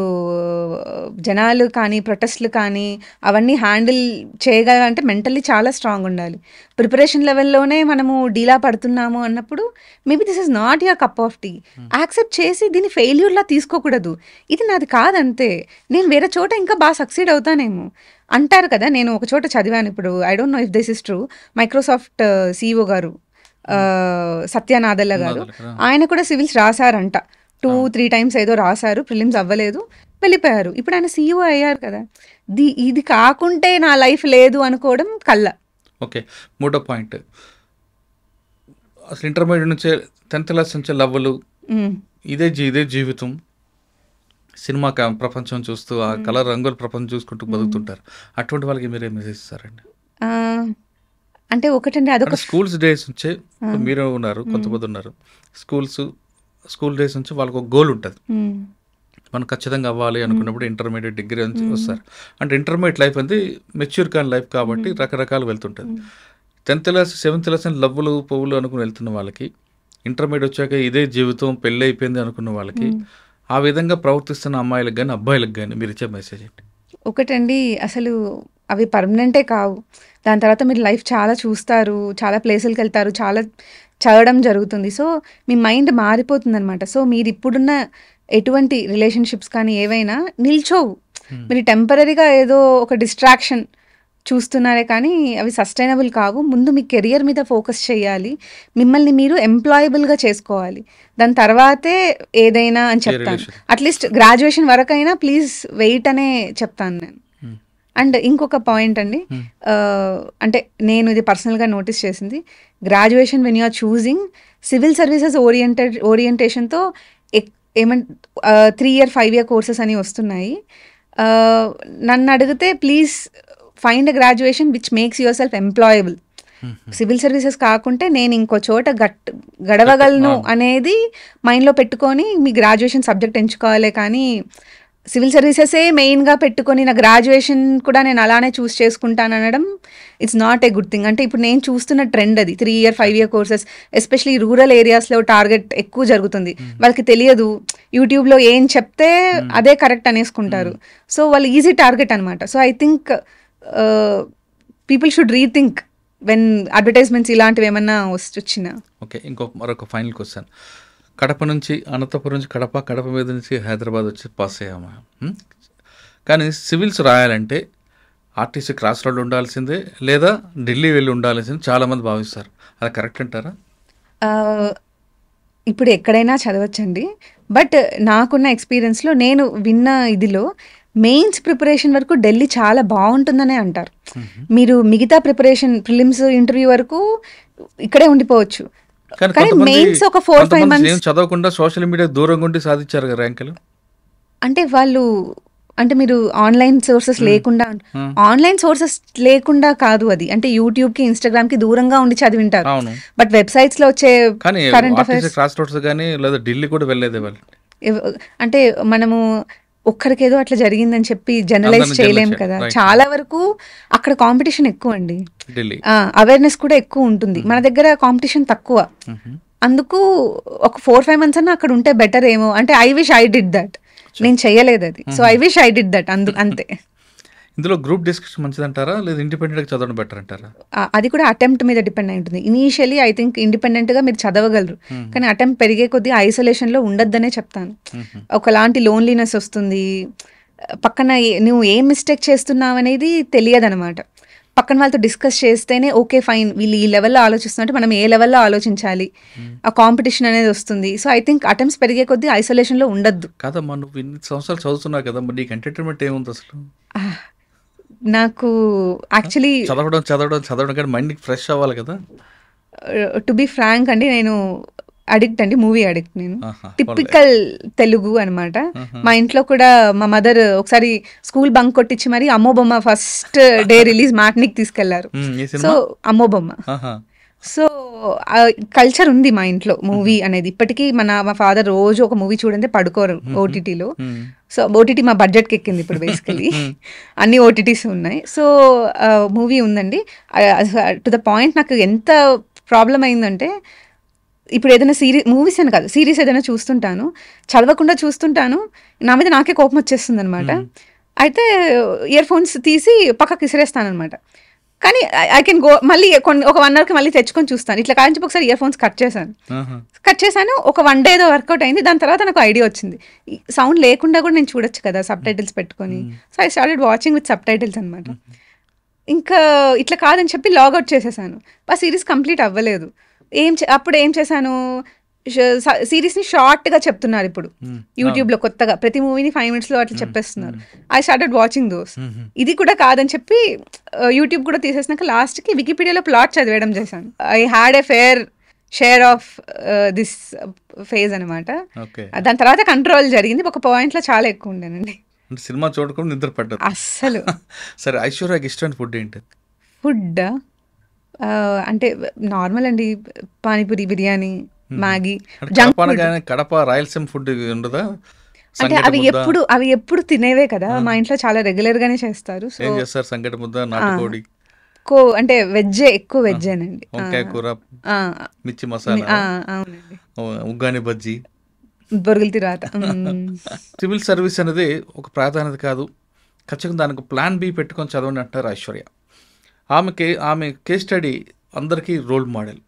జనాలు కానీ ప్రొటెస్ట్లు కానీ అవన్నీ హ్యాండిల్ చేయగలంటే మెంటల్లీ చాలా స్ట్రాంగ్ ఉండాలి. ప్రిపరేషన్ లెవెల్లోనే మనము డీలా పడుతున్నాము అన్నప్పుడు maybe this is not your cup of tea. Accept చేసి దీన్ని ఫెయిల్యూర్లా తీసుకోకూడదు. ఇది నాది కాదంతే, నేను వేరే చోట ఇంకా బాగా సక్సీడ్ అవుతానేమో అంటారు కదా. నేను ఒక చోట చదివాను, ఇప్పుడు I don't no if this is true, Microsoft CEO గారు సత్య నాదెల్ల గారు, ఆయన కూడా సివిల్స్ రాశారంట. 2-3 టైమ్స్ ఏదో రాశారు, ప్రిలిమ్స్ అవ్వలేదు, వెళ్ళిపోయారు. ఇప్పుడు ఆయన CEO అయ్యారు కదా. ఇది కాకుంటే నా లైఫ్ లేదు అనుకోవడం కళ్ళ. ఓకే, మూడో పాయింట్, అసలు ఇంటర్మీడియట్ నుంచే 10th క్లాస్ నుంచే లవ్వులు, ఇదే జీవితం, సినిమా ప్రపంచం చూస్తూ ఆ కలర్ రంగుల ప్రపంచం చూసుకుంటూ బతుకుతుంటారు. అటువంటి వాళ్ళకి మీరేం మెసేజ్ ఇస్తారండి? అంటే ఒకటండి, అదొక స్కూల్స్ డేస్ నుంచే మీరు ఉన్నారు, కొంతమంది ఉన్నారు, స్కూల్ డేస్ నుంచి వాళ్ళకి ఒక గోల్ ఉంటుంది, మనం ఖచ్చితంగా అవ్వాలి అనుకున్నప్పుడు ఇంటర్మీడియట్ డిగ్రీ నుంచి వస్తారు. అంటే ఇంటర్మీడియట్ లైఫ్ అనేది మెచ్యూర్ కాని లైఫ్ కాబట్టి రకరకాలు వెళ్తుంటుంది. 10th క్లాస్ 7th క్లాస్ అని లవ్వులు పువ్వులు అనుకుని వెళ్తున్న వాళ్ళకి, ఇంటర్మీడియట్ వచ్చాక ఇదే జీవితం పెళ్ళి అయిపోయింది అనుకున్న వాళ్ళకి, ఆ విధంగా ప్రవర్తిస్తున్న అమ్మాయిలకు కానీ అబ్బాయిలకు కానీ మీరు ఇచ్చే మెసేజ్ ఏంటి? ఒకటండి, అసలు అవి పర్మనెంటే కావు. దాని తర్వాత మీరు లైఫ్ చాలా చూస్తారు, చాలా ప్లేసులకు వెళ్తారు, చాలా చదవడం జరుగుతుంది. సో మీ మైండ్ మారిపోతుంది అనమాట. సో మీరు ఇప్పుడున్న ఎటువంటి రిలేషన్షిప్స్ కానీ ఏవైనా నిల్చోవు. మీరు టెంపరీగా ఏదో ఒక డిస్ట్రాక్షన్ చూస్తున్నారే కానీ అవి సస్టైనబుల్ కావు. ముందు మీ కెరియర్ మీద ఫోకస్ చేయాలి, మిమ్మల్ని మీరు ఎంప్లాయబుల్గా చేసుకోవాలి, దాని తర్వాతే ఏదైనా అని చెప్తాను. అట్లీస్ట్ గ్రాడ్యుయేషన్ వరకైనా ప్లీజ్ వెయిట్ అనే చెప్తాను నేను. అండ్ ఇంకొక పాయింట్ అండి, అంటే నేను ఇది పర్సనల్గా నోటీస్ చేసింది, graduation when you are choosing civil services ఓరియంటేషన్తో ఏమంటే 3 year 5 year కోర్సెస్ అని వస్తున్నాయి. నన్ను అడిగితే please find a graduation which makes your self employable. Civil services కాకుంటే నేను ఇంకో చోట గడవగలను అనేది మైండ్లో పెట్టుకొని మీ గ్రాడ్యుయేషన్ సబ్జెక్ట్ ఎంచుకోవాలి. కానీ సివిల్ సర్వీసెసే మెయిన్గా పెట్టుకొని నా గ్రాడ్యుయేషన్ కూడా నేను అలానే చూస్ చేసుకుంటాను అనడం it's not a good thing. అంటే ఇప్పుడు నేను చూస్తున్న ట్రెండ్ అది 3 year 5 year courses, especially rural ఏరియాస్లో టార్గెట్ ఎక్కువ జరుగుతుంది. వాళ్ళకి తెలియదు, యూట్యూబ్లో ఏం చెప్తే అదే కరెక్ట్ అనేసుకుంటారు. సో వాళ్ళు ఈజీ టార్గెట్ అనమాట. So I think people should rethink when advertisements ఇలాంటివి ఏమన్నా వచ్చినా. ఓకే, మరొక ఫైనల్ క్వశ్చన్, కడప నుంచి అనంతపురం నుంచి కడప మీద నుంచి హైదరాబాద్ వచ్చి పాస్ అయ్యామా, కానీ సివిల్స్ రాయాలంటే ఆర్టీసీ క్రాస్ రోడ్ ఉండాల్సిందే లేదా ఢిల్లీ వెళ్ళి ఉండాల్సిందే చాలామంది భావిస్తారు. అది కరెక్ట్ అంటారా? ఇప్పుడు ఎక్కడైనా చదవచ్చండి, బట్ నాకున్న ఎక్స్పీరియన్స్లో నేను విన్న ఇదిలో మెయిన్స్ ప్రిపరేషన్ వరకు ఢిల్లీ చాలా బాగుంటుందనే అంటారు. మీరు మిగతా ప్రిపరేషన్ ప్రిలిమ్స్ ఇంటర్వ్యూ వరకు ఇక్కడే ఉండిపోవచ్చు, కానీ మెయిన్స్ ఒక 4-5 months చదవకుండా సోషల్ మీడియా దూరంగా ఉండి సాధించారు కదా ర్యాంకులు. అంటే వాళ్ళు అంటే మీరు ఆన్లైన్ సోర్సెస్ లేకుండా, ఆన్లైన్ సోర్సెస్ లేకుండా కాదు అది, అంటే యూట్యూబ్కి ఇన్స్టాగ్రామ్కి దూరంగా ఉండి చదివింటారు. బట్ వెబ్సైట్స్లో వచ్చే కరెంట్ అఫైర్స్ క్రాస్ రోడ్స్ కానీ లేదా ఢిల్లీ కూడా వెళ్ళేదే వాళ్ళు. అంటే మనము ఒక్కరికేదో అట్లా జరిగిందని చెప్పి జనరలైజ్ చేయలేము కదా. చాలా వరకు అక్కడ కాంపిటీషన్ ఎక్కువ అండి, అవేర్నెస్ కూడా ఎక్కువ ఉంటుంది. మన దగ్గర కాంపిటీషన్ తక్కువ. అందుకు ఒక 4-5 months అన్నా అక్కడ ఉంటే బెటర్ ఏమో. అంటే I wish I did that, నేను చెయ్యలేదు అది. So I wish I did that అంతే. ఇందులో గ్రూప్ డిస్కషన్ మంచిదంటారా లేదా ఇండిపెండెంట్గా చదవడం బెటర్ అంటారా? అది కూడా అటెంప్ట్ మీద డిపెండ్ అయి ఉంటుంది. ఇనీషియలీ ఐ థింక్ ఇండిపెండెంట్గా మీరు చదవగలరు, కానీ అటెంప్ట్ పెరిగే కొద్దీ ఐసోలేషన్లో ఉండొద్దనే చెప్తాను. ఒకలాంటి లోన్లీనెస్ వస్తుంది, పక్కన నువ్వు ఏం మిస్టేక్ చేస్తున్నావు అనేది తెలియదు అనమాట. పక్కన వాళ్ళతో డిస్కస్ చేస్తేనే ఓకే ఫైన్ వీళ్ళు ఈ లెవెల్లో ఆలోచిస్తున్నట్టు మనం ఏ లెవెల్లో ఆలోచించాలి, ఆ కాంపిటీషన్ అనేది వస్తుంది. సో ఐ థింక్ అటెంప్ట్స్ పెరిగే కొద్దీ ఐసోలేషన్లో ఉండొద్దు. కాదమ్మా, నువ్వు ఇన్ని సంవత్సరాలు చదువుతున్నావు కదా, మరి నీకు ఎంటర్టైన్మెంట్ ఏముంది అసలు? నాకు యాక్చువల్లీ చదవడం కానీ మైండ్కి ఫ్రెష్ అవ్వాలి కదా. టు బి ఫ్రాంక్ అండి, నేను అడిక్ట్ అండి, మూవీ అడిక్ట్ నేను. ఆహా, టిపికల్ తెలుగు అనమాట. మా ఇంట్లో కూడా మా మదర్ ఒకసారి స్కూల్ బంక్ కొట్టించి మరి అమ్మో బొమ్మ ఫస్ట్ డే రిలీజ్ మాట్నికి తీసుకెళ్లారు. ఈ సో సినిమా అమ్మో బొమ్మ. ఆహా. సో కల్చర్ ఉంది మా ఇంట్లో మూవీ అనేది. ఇప్పటికీ మా ఫాదర్ రోజు ఒక మూవీ చూడండి పడుకోరు ఓటీటీలో. సో ఓటీటీ మా బడ్జెట్కి ఎక్కింది ఇప్పుడు బేసికలీ. అన్ని ఓటీటీస్ ఉన్నాయి. సో మూవీ ఉందండి. టు ద పాయింట్ నాకు ఎంత ప్రాబ్లం అయిందంటే, ఇప్పుడు ఏదైనా మూవీస్ అని కాదు, సిరీస్ ఏదైనా చూస్తుంటాను, చదవకుండా చూస్తుంటాను, నా మీద నాకే కోపం వచ్చేస్తుంది అనమాట. అయితే ఇయర్ ఫోన్స్ తీసి పక్కకి విసిరేస్తాను అనమాట. కానీ ఐ కెన్ గో మళ్ళీ ఒక 1 అవర్కి మళ్ళీ తెచ్చుకొని చూస్తాను. ఇట్లా కాంచి ఒకసారి ఇయర్ ఫోన్స్ కట్ చేశాను. ఒక 1 డే ఏదో వర్కౌట్ అయింది. దాని తర్వాత నాకు ఐడియా వచ్చింది, సౌండ్ లేకుండా కూడా నేను చూడొచ్చు కదా సబ్ టైటిల్స్ పెట్టుకొని. So I started watching with sub titles అనమాట. ఇంకా ఇట్లా కాదని చెప్పి లాగౌట్ చేసేసాను. ఆ సిరీస్ కంప్లీట్ అవ్వలేదు. అప్పుడు ఏం చేశాను, సిరీస్ని షార్ట్గా చెప్తున్నారు ఇప్పుడు యూట్యూబ్లో కొత్తగా. ప్రతి మూవీని 5 minutesలో అట్లా చెప్పేస్తున్నారు. I started watching those. ఇది కూడా కాదని చెప్పి యూట్యూబ్ కూడా తీసేసినాక లాస్ట్కి వికీపీడియాలో ప్లాట్ చదివేయడం చేశాను. I had a fair share of this phase అనమాట. దాని తర్వాత కంట్రోల్ జరిగింది. ఒక పాయింట్లో చాలా ఎక్కువ ఉండేనండి. సినిమా చూడకుండా నిద్ర పడ్డారు అస్సలు. సరే, ఐశ్వర్యకి ఇష్టమైన ఫుడ్ ఏంటి? ఫుడ్ అంటే నార్మల్ అండి, పానీపూరి, బిర్యానీ, మ్యాగీ. కడప రాయలసీమ ఫుడ్ ఉండదా? అంటే అవి ఎప్పుడు తినేవే కదా, మా ఇంట్లో చాలా రెగ్యులర్ గానే చేస్తారు. ఏం చేస్తారు? సంగటి ముద్ద, నాటుకోడి, అంటే వెజ్జే, ఎక్కువ వెజ్జేనండి. వంకాయ కూర, మిర్చి మసాలా, అవునండి, ఉగ్గాని బజ్జీ, బొరుగుల తిరాత. సివిల్ సర్వీస్ అనేది ఒక ప్రాధాన్యత కాదు, ఖచ్చితంగా దానికి ప్లాన్ బి పెట్టుకొని చదవండి అంటారు ఐశ్వర్య. ఆమె కేస్ స్టడీ అందరికీ రోల్ మోడల్.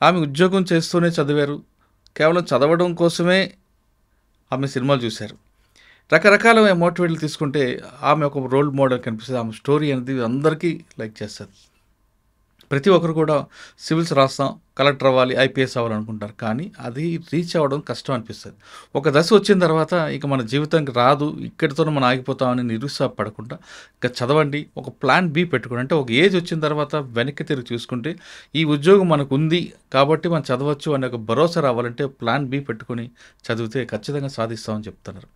ఆమె ఉద్యోగం చేస్తూనే చదివారు, కేవలం చదవడం కోసమే ఆమె సినిమాలు చూశారు. రకరకాల మోటివేట్లు తీసుకుంటే ఆమె ఒక రోల్ మోడల్ కనిపిస్తుంది. ఆమె స్టోరీ అనేది అందరికీ లైక్ చేస్తుంది. ప్రతి ఒక్కరు కూడా సివిల్స్ రాస్తాం, కలెక్టర్ అవ్వాలి, ఐపీఎస్ అవ్వాలనుకుంటారు, కానీ అది రీచ్ అవ్వడం కష్టం అనిపిస్తుంది. ఒక దశ వచ్చిన తర్వాత ఇక మన జీవితానికి రాదు, ఇక్కడితోనే మనం ఆగిపోతామని నిరుత్సాహపడకుండా ఇంకా చదవండి, ఒక ప్లాన్ బి పెట్టుకోండి. అంటే ఒక ఏజ్ వచ్చిన తర్వాత వెనక్కి తిరిగి చూసుకుంటే ఈ ఉద్యోగం మనకు ఉంది కాబట్టి మనం చదవచ్చు అనే ఒక భరోసా రావాలంటే ప్లాన్ బి పెట్టుకొని చదివితే ఖచ్చితంగా సాధిస్తామని చెప్తున్నారు.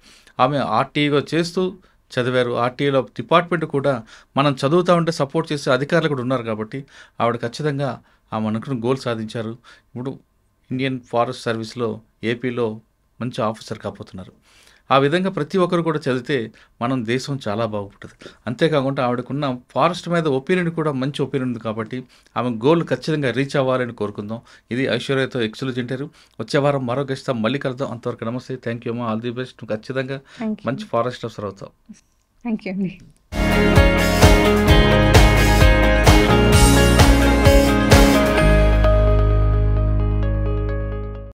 ఆమె ఆర్టీగా చేస్తూ చదివారు. ఆర్టీఏలో డిపార్ట్మెంట్ కూడా మనం చదువుతూ ఉంటే సపోర్ట్ చేసే అధికారులు కూడా ఉన్నారు కాబట్టి ఆవిడ ఖచ్చితంగా ఆమె అనుకున్న గోల్ సాధించారు. ఇప్పుడు ఇండియన్ ఫారెస్ట్ సర్వీస్లో ఏపీలో మంచి ఆఫీసర్ కాబోతున్నారు. ఆ విధంగా ప్రతి ఒక్కరు కూడా చదివితే మనం దేశం చాలా బాగుంటుంది. అంతేకాకుండా ఆవిడకున్న ఫారెస్ట్ మీద ఒపీనియన్ కూడా మంచి ఒపీనియన్ ఉంది కాబట్టి ఆమె గోల్ ఖచ్చితంగా రీచ్ అవ్వాలని కోరుకుందాం. ఇది ఐశ్వర్యతో ఎక్స్క్లూజివ్ ఇంటర్వ్యూ. వచ్చే వారం మరో గెస్ట్తో మళ్ళీ కలుద్దాం. అంతవరకు నమస్తే, థ్యాంక్ యూ అమ్మా, ఆల్ ది బెస్ట్. ఖచ్చితంగా మంచి ఫారెస్ట్ ఆఫీసర్ అవుతావు. థ్యాంక్ యూ అండి.